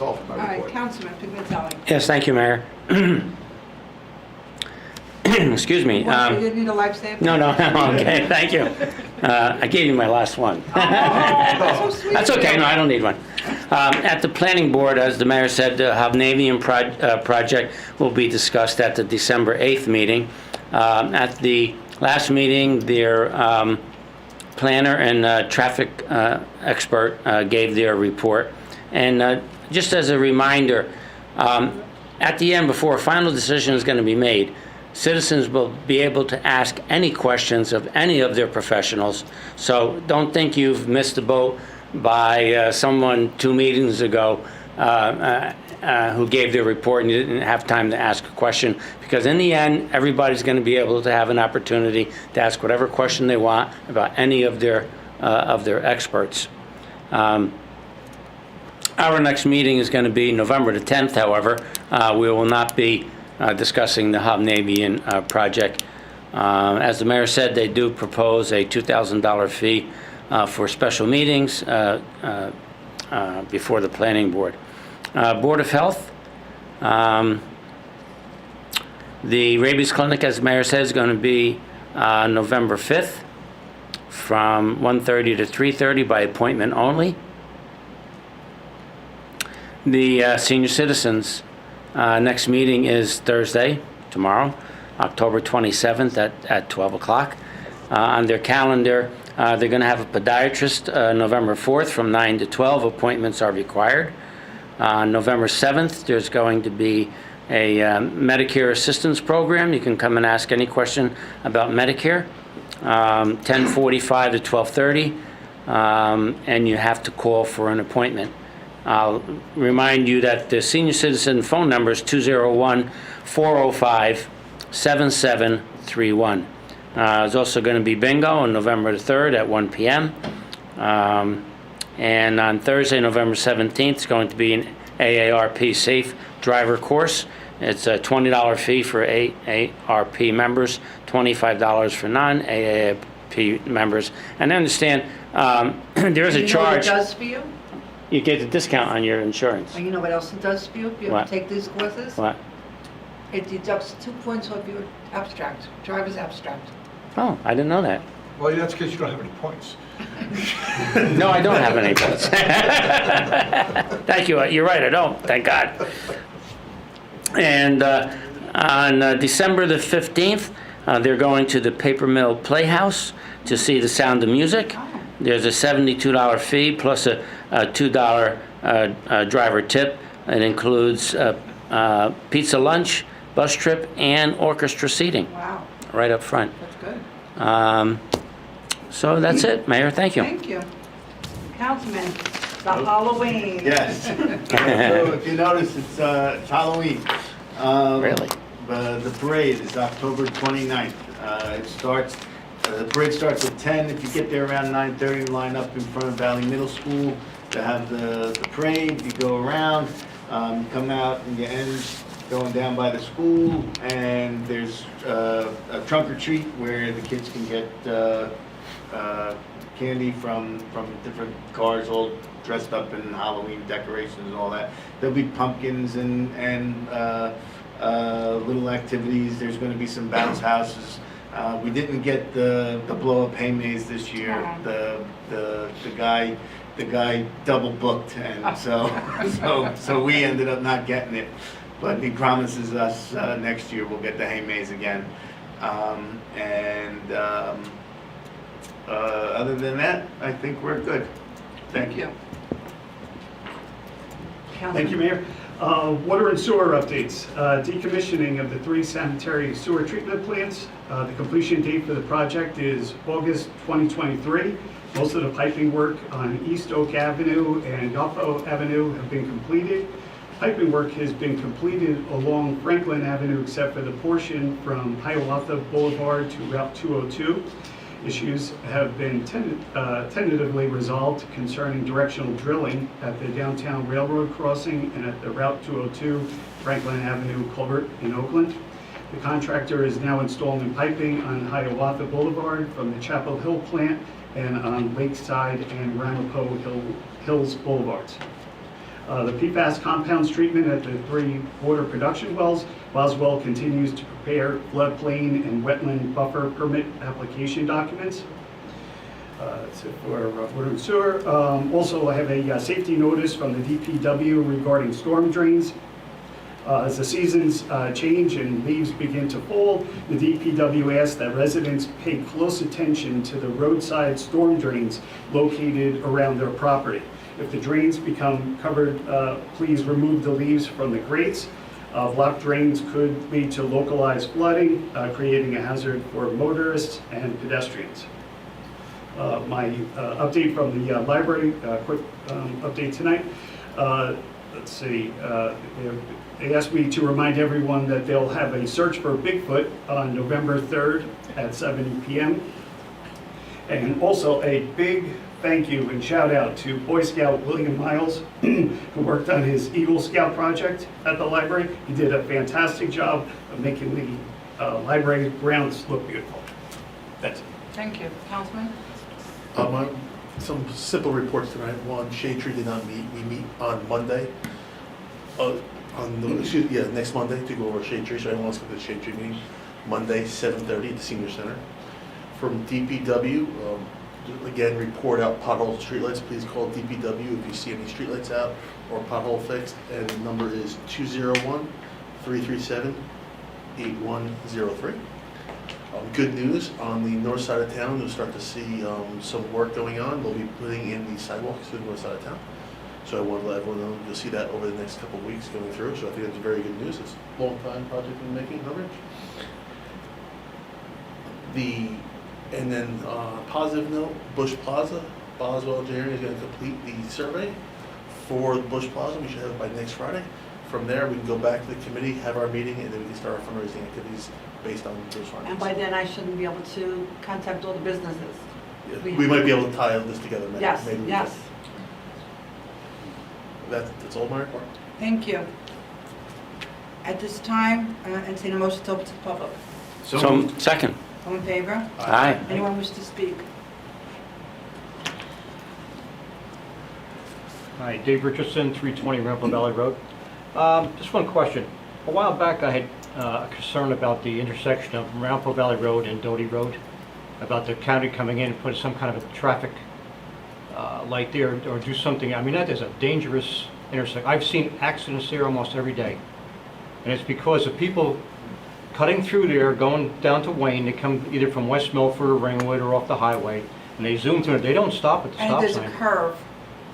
all for my All right, report. Councilman Pigmentelli. Yes, thank you, Mayor. Excuse me. You need a lifesaver? No, okay, thank you. I gave you my last one. Oh, that's so sweet. That's okay, no, I don't need one. At the planning board, as the mayor said, the Hovnavian project will be discussed at the December 8th meeting. At the last meeting, their planner and traffic expert gave their report. And just as a reminder, at the end, before a final decision is going to be made, citizens will be able to ask any questions of any of their professionals. So don't think you've missed the boat by someone 2 meetings ago who gave their report and you didn't have time to ask a question. Because in the end, everybody's going to be able to have an opportunity to ask whatever question they want about any of their experts. Our next meeting is going to be November the 10th, however. We will not be discussing the Hovnavian project. As the mayor said, they do propose a $2,000 fee for special meetings before the planning board. Board of Health, the rabies clinic, as the mayor said, is going to be November 5th from 1:30 to 3:30 by appointment only. The senior citizens next meeting is Thursday, tomorrow, October 27th at 12 o'clock. On their calendar, they're going to have a podiatrist November 4th from 9 to 12. Appointments are required. On November 7th, there's going to be a Medicare assistance program. You can come and ask any question about Medicare, 10:45 to 12:30, and you have to call for an appointment. I'll remind you that the senior citizen phone number is 201-405-7731. There's also going to be bingo on November the 3rd at 1 p.m. And on Thursday, November 17th, is going to be an AARP Safe Driver Course. It's a $20 fee for AARP members, $25 for non-AARP members. And I understand there is a You know what it charge. does for you? You get a discount on your insurance. And you know what else it does for you if you What? take these courses? What? It deducts 2 points off your abstract, driver's abstract. Oh, I didn't know that. Well, that's because you don't have any points. No, I don't have any votes. Thank you. You're right, I don't. Thank God. And on December the 15th, they're going to the Paper Mill Playhouse to see The Sound of Music. There's a $72 fee plus a $2 driver tip. It includes pizza lunch, bus trip, and orchestra seating Wow, right up front. that's good. So that's it, Mayor. Thank you. Thank you. Councilman, the Halloween. Yes. So if you notice, it's Halloween. Really? The parade is October 29th. It starts, the parade starts at 10. If you get there around 9:30, line up in front of Valley Middle School to have the parade. You go around, you come out and you end going down by the school, and there's a trunk or treat where the kids can get candy from different cars all dressed up in Halloween decorations and all that. There'll be pumpkins and little activities. There's going to be some bounce houses. We didn't get the blow up hay maze this year. The guy double booked, and so we ended up not getting it. But he promises us next year we'll get the hay maze again. Other than that, I think we're good. Thank you. Thank you, Mayor. Water and sewer updates. Decommissioning of the 3 sanitary sewer treatment plants. The completion date for the project is August 2023. Most of the piping work on East Oak Avenue and Yalpo Avenue have been completed. Piping work has been completed along Franklin Avenue except for the portion from Hiawatha Boulevard to Route 202. Issues have been tentatively resolved concerning directional drilling at the downtown railroad crossing and at the Route 202 Franklin Avenue culvert in Oakland. The contractor is now installing piping on Hiawatha Boulevard from the Chapel Hill plant and on Lakeside and Ramapo Hills Boulevards. The PFAS compounds treatment at the 3 water production wells. Boswell continues to prepare floodplain and wetland buffer permit application documents. That's it for water and sewer. Also, I have a safety notice from the DPW regarding storm drains. As the seasons change and leaves begin to fall, the DPW asks that residents pay close attention to the roadside storm drains located around their property. If the drains become covered, please remove the leaves from the grates. Blocked drains could lead to localized flooding, creating a hazard for motorists and pedestrians. My update from the library, quick update tonight. Let's see, they asked me to remind everyone that they'll have a search for Bigfoot on November 3rd at 7 p.m. And also a big thank you and shout out to Boy Scout William Miles, who worked on his Eagle Scout project at the library. He did a fantastic job of making the library grounds look beautiful. That's it. Thank you. Councilman? Some simple reports tonight. One, Shade Tree did not meet. We meet on Monday. Next Monday to go over Shade Tree. So everyone wants to go to the Shade Tree meeting. Monday, 7:30 at the Senior Center. From DPW, again, report out potholes, streetlights. Please call DPW if you see any streetlights out or pothole fixed. And the number is 201-337-8103. Good news, on the north side of town, you'll start to see some work going on. They'll be putting in the sidewalks to the north side of town. So I want to let everyone know, you'll see that over the next couple of weeks going through. So I think that's very good news. It's a long time project in the making, Hubbard. And then positive note, Bush Plaza, Boswell Engineering is going to complete the survey for Bush Plaza. We should have it by next Friday. From there, we can go back to the committee, have our meeting, and then we can start our fundraising activities based on those findings. And by then I shouldn't be able to contact all the businesses. Yeah, we might be able to tie this together. Maybe. Yes, Maybe yes. that's all my report. Thank you. At this time, entertain a motion to open to the public. So, second. All in favor? Aye. Anyone wish to speak? Hi, Dave Richardson, 320 Ramble Valley Road. Just one question. A while back, I had a concern about the intersection of Ramble Valley Road and Doty Road, about the county coming in and put some kind of a traffic light there or do something. I mean, that is a dangerous intersection. I've seen accidents there almost every day. And it's because of people cutting through there, going down to Wayne. They come either from West Milford or Ringwood or off the highway, and they zoom through it. They don't stop at the And stop there's a sign. curve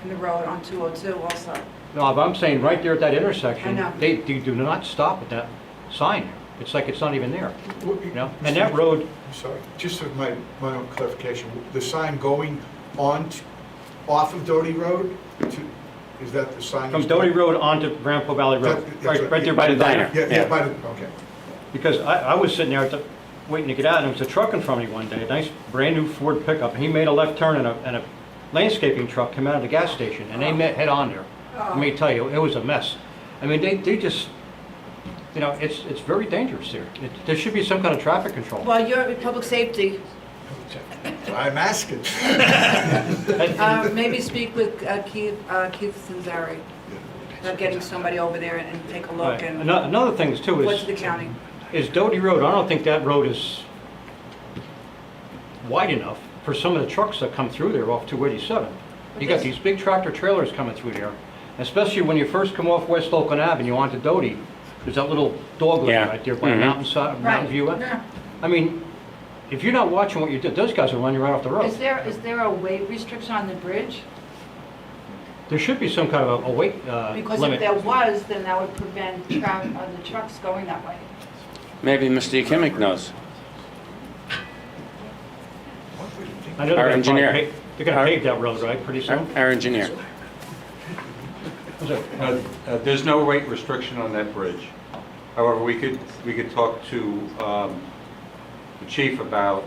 in the road on 202 also. No, but I'm saying right there at that intersection, I know. they do not stop at that sign. It's like it's not even there, you know? And that road, I'm sorry, just for my own clarification, the sign going on, off of Doty Road to, is that the sign? from Doty Road onto Rampo Valley Road, right there by the diner. Yeah, by the, okay. Because I was sitting there waiting to get out, and there was a truck in front of me one day, a nice brand-new Ford pickup, and he made a left turn, and a landscaping truck came out of the gas station, and they met head-on there. Let me tell you, it was a mess. I mean, they just, you know, it's very dangerous there. There should be some kind of traffic control. Well, you're at public safety. I'm asking. Maybe speak with Keith Sanzari about getting somebody over there and take a look Right. and Another thing too what's the county. is Doty Road. I don't think that road is wide enough for some of the trucks that come through there off 287. You got these big tractor trailers coming through there, especially when you first come off West Oakland Ave and you onto Doty. There's that little dog leg Yeah. right there by the Mhm. Mountain Right. View. Yeah. I mean, if you're not watching what you do, those guys will run you right off the road. Is there a weight restriction on the bridge? There should be some kind of a weight Because if limit. there was, then that would prevent the trucks going that way. Maybe Mr. Yukimic knows. I know Our they're engineer. They're going to pave that road, right, pretty soon? Our engineer. There's no weight restriction on that bridge. However, we could talk to the chief about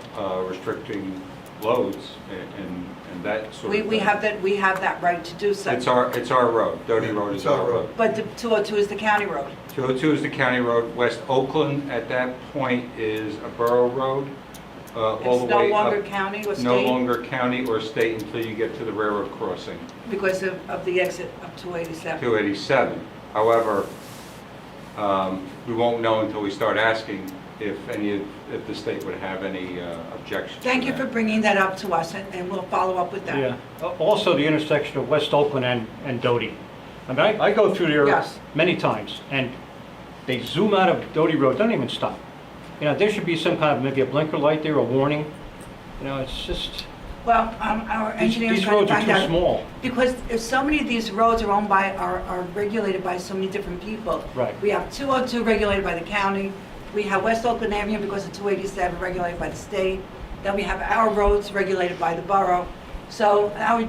restricting loads and that sort of thing. We have that right to do so. It's our road. Doty Road is It's our our road. But the 202 is the county road. 202 is the county road. West Oakland at that point is a borough road. All It's the no way longer up. county or No state longer county or state until you get to the railroad crossing. because of the exit of 287. 287. However, we won't know until we start asking if the state would have any objections. Thank to you that. for bringing that up to us, and we'll follow up with that. Yeah. Also, the intersection of West Oakland and Doty. I mean, I go through there Yes. many times, and they zoom out of Doty Road, don't even stop. You know, there should be some kind of, maybe a blinker light there, a warning. You know, it's just, Well, our engineers these trying roads to are find too out. small. Because if so many of these roads are owned by, are regulated by so many different people. Right. We have 202 regulated by the county, we have West Oakland Avenue because of 287 regulated by the state, then we have our roads regulated by the borough. So our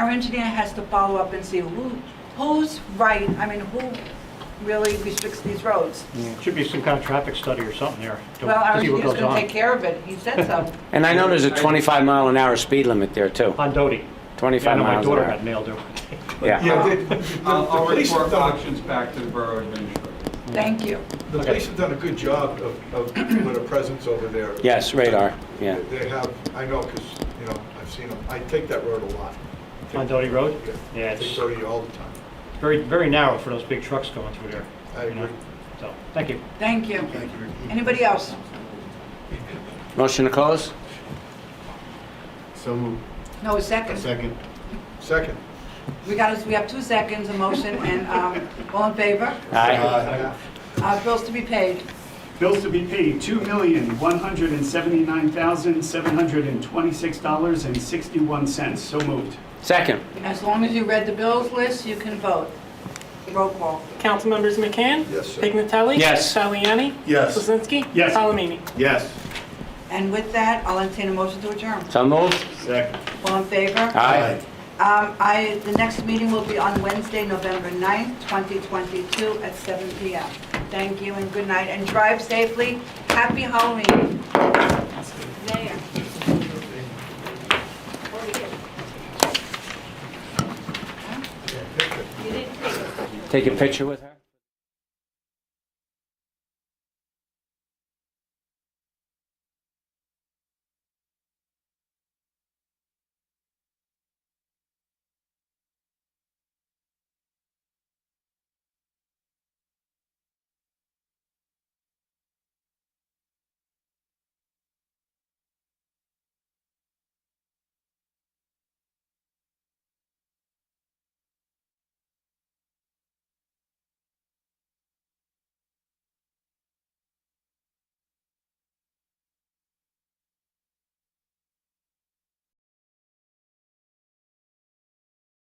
engineer has to follow up and see who's right, I mean, who really restricts these roads. Should be some kind of traffic study or something there to Well, our see what engineer's goes gonna on. take care of it, he said so. And I know there's a 25-mile-an-hour speed limit there, too. On Doty. Yeah, I 25 know my miles an daughter hour. got nailed over. Yeah. Yeah, I'll the police have report done, options back to the borough administrator. Thank you. the police have done a good job of with a presence over there. Yes, radar, yeah. They have, I know, because, you know, I've seen them, I take that road a lot. On Doty Road? Yeah, Yeah, I take it's Doty all the time. very, very narrow for those big trucks going through there. I you know? agree. So, thank you. Thank you. Anybody else? Motion to close? So moved. No, a second. Second. Second. We have 2 seconds, a motion, and all in favor? Aye. Bills to be paid. Bills to be paid, $2,179,726.61. So moved. Second. As long as you read the bills list, you can vote. Roll call. Councilmembers McCann? Yes, sir. Pignatelli? Yes. Saliani? Yes. Kuzinski? Yes. Palomini? Yes. And with that, I'll entertain a motion to adjourn. So moved? Second. All in favor? Aye. The next meeting will be on Wednesday, November 9th, 2022 at 7 p.m. Thank you and good night, and drive safely. Happy Halloween. There. You didn't take it. take a picture with her?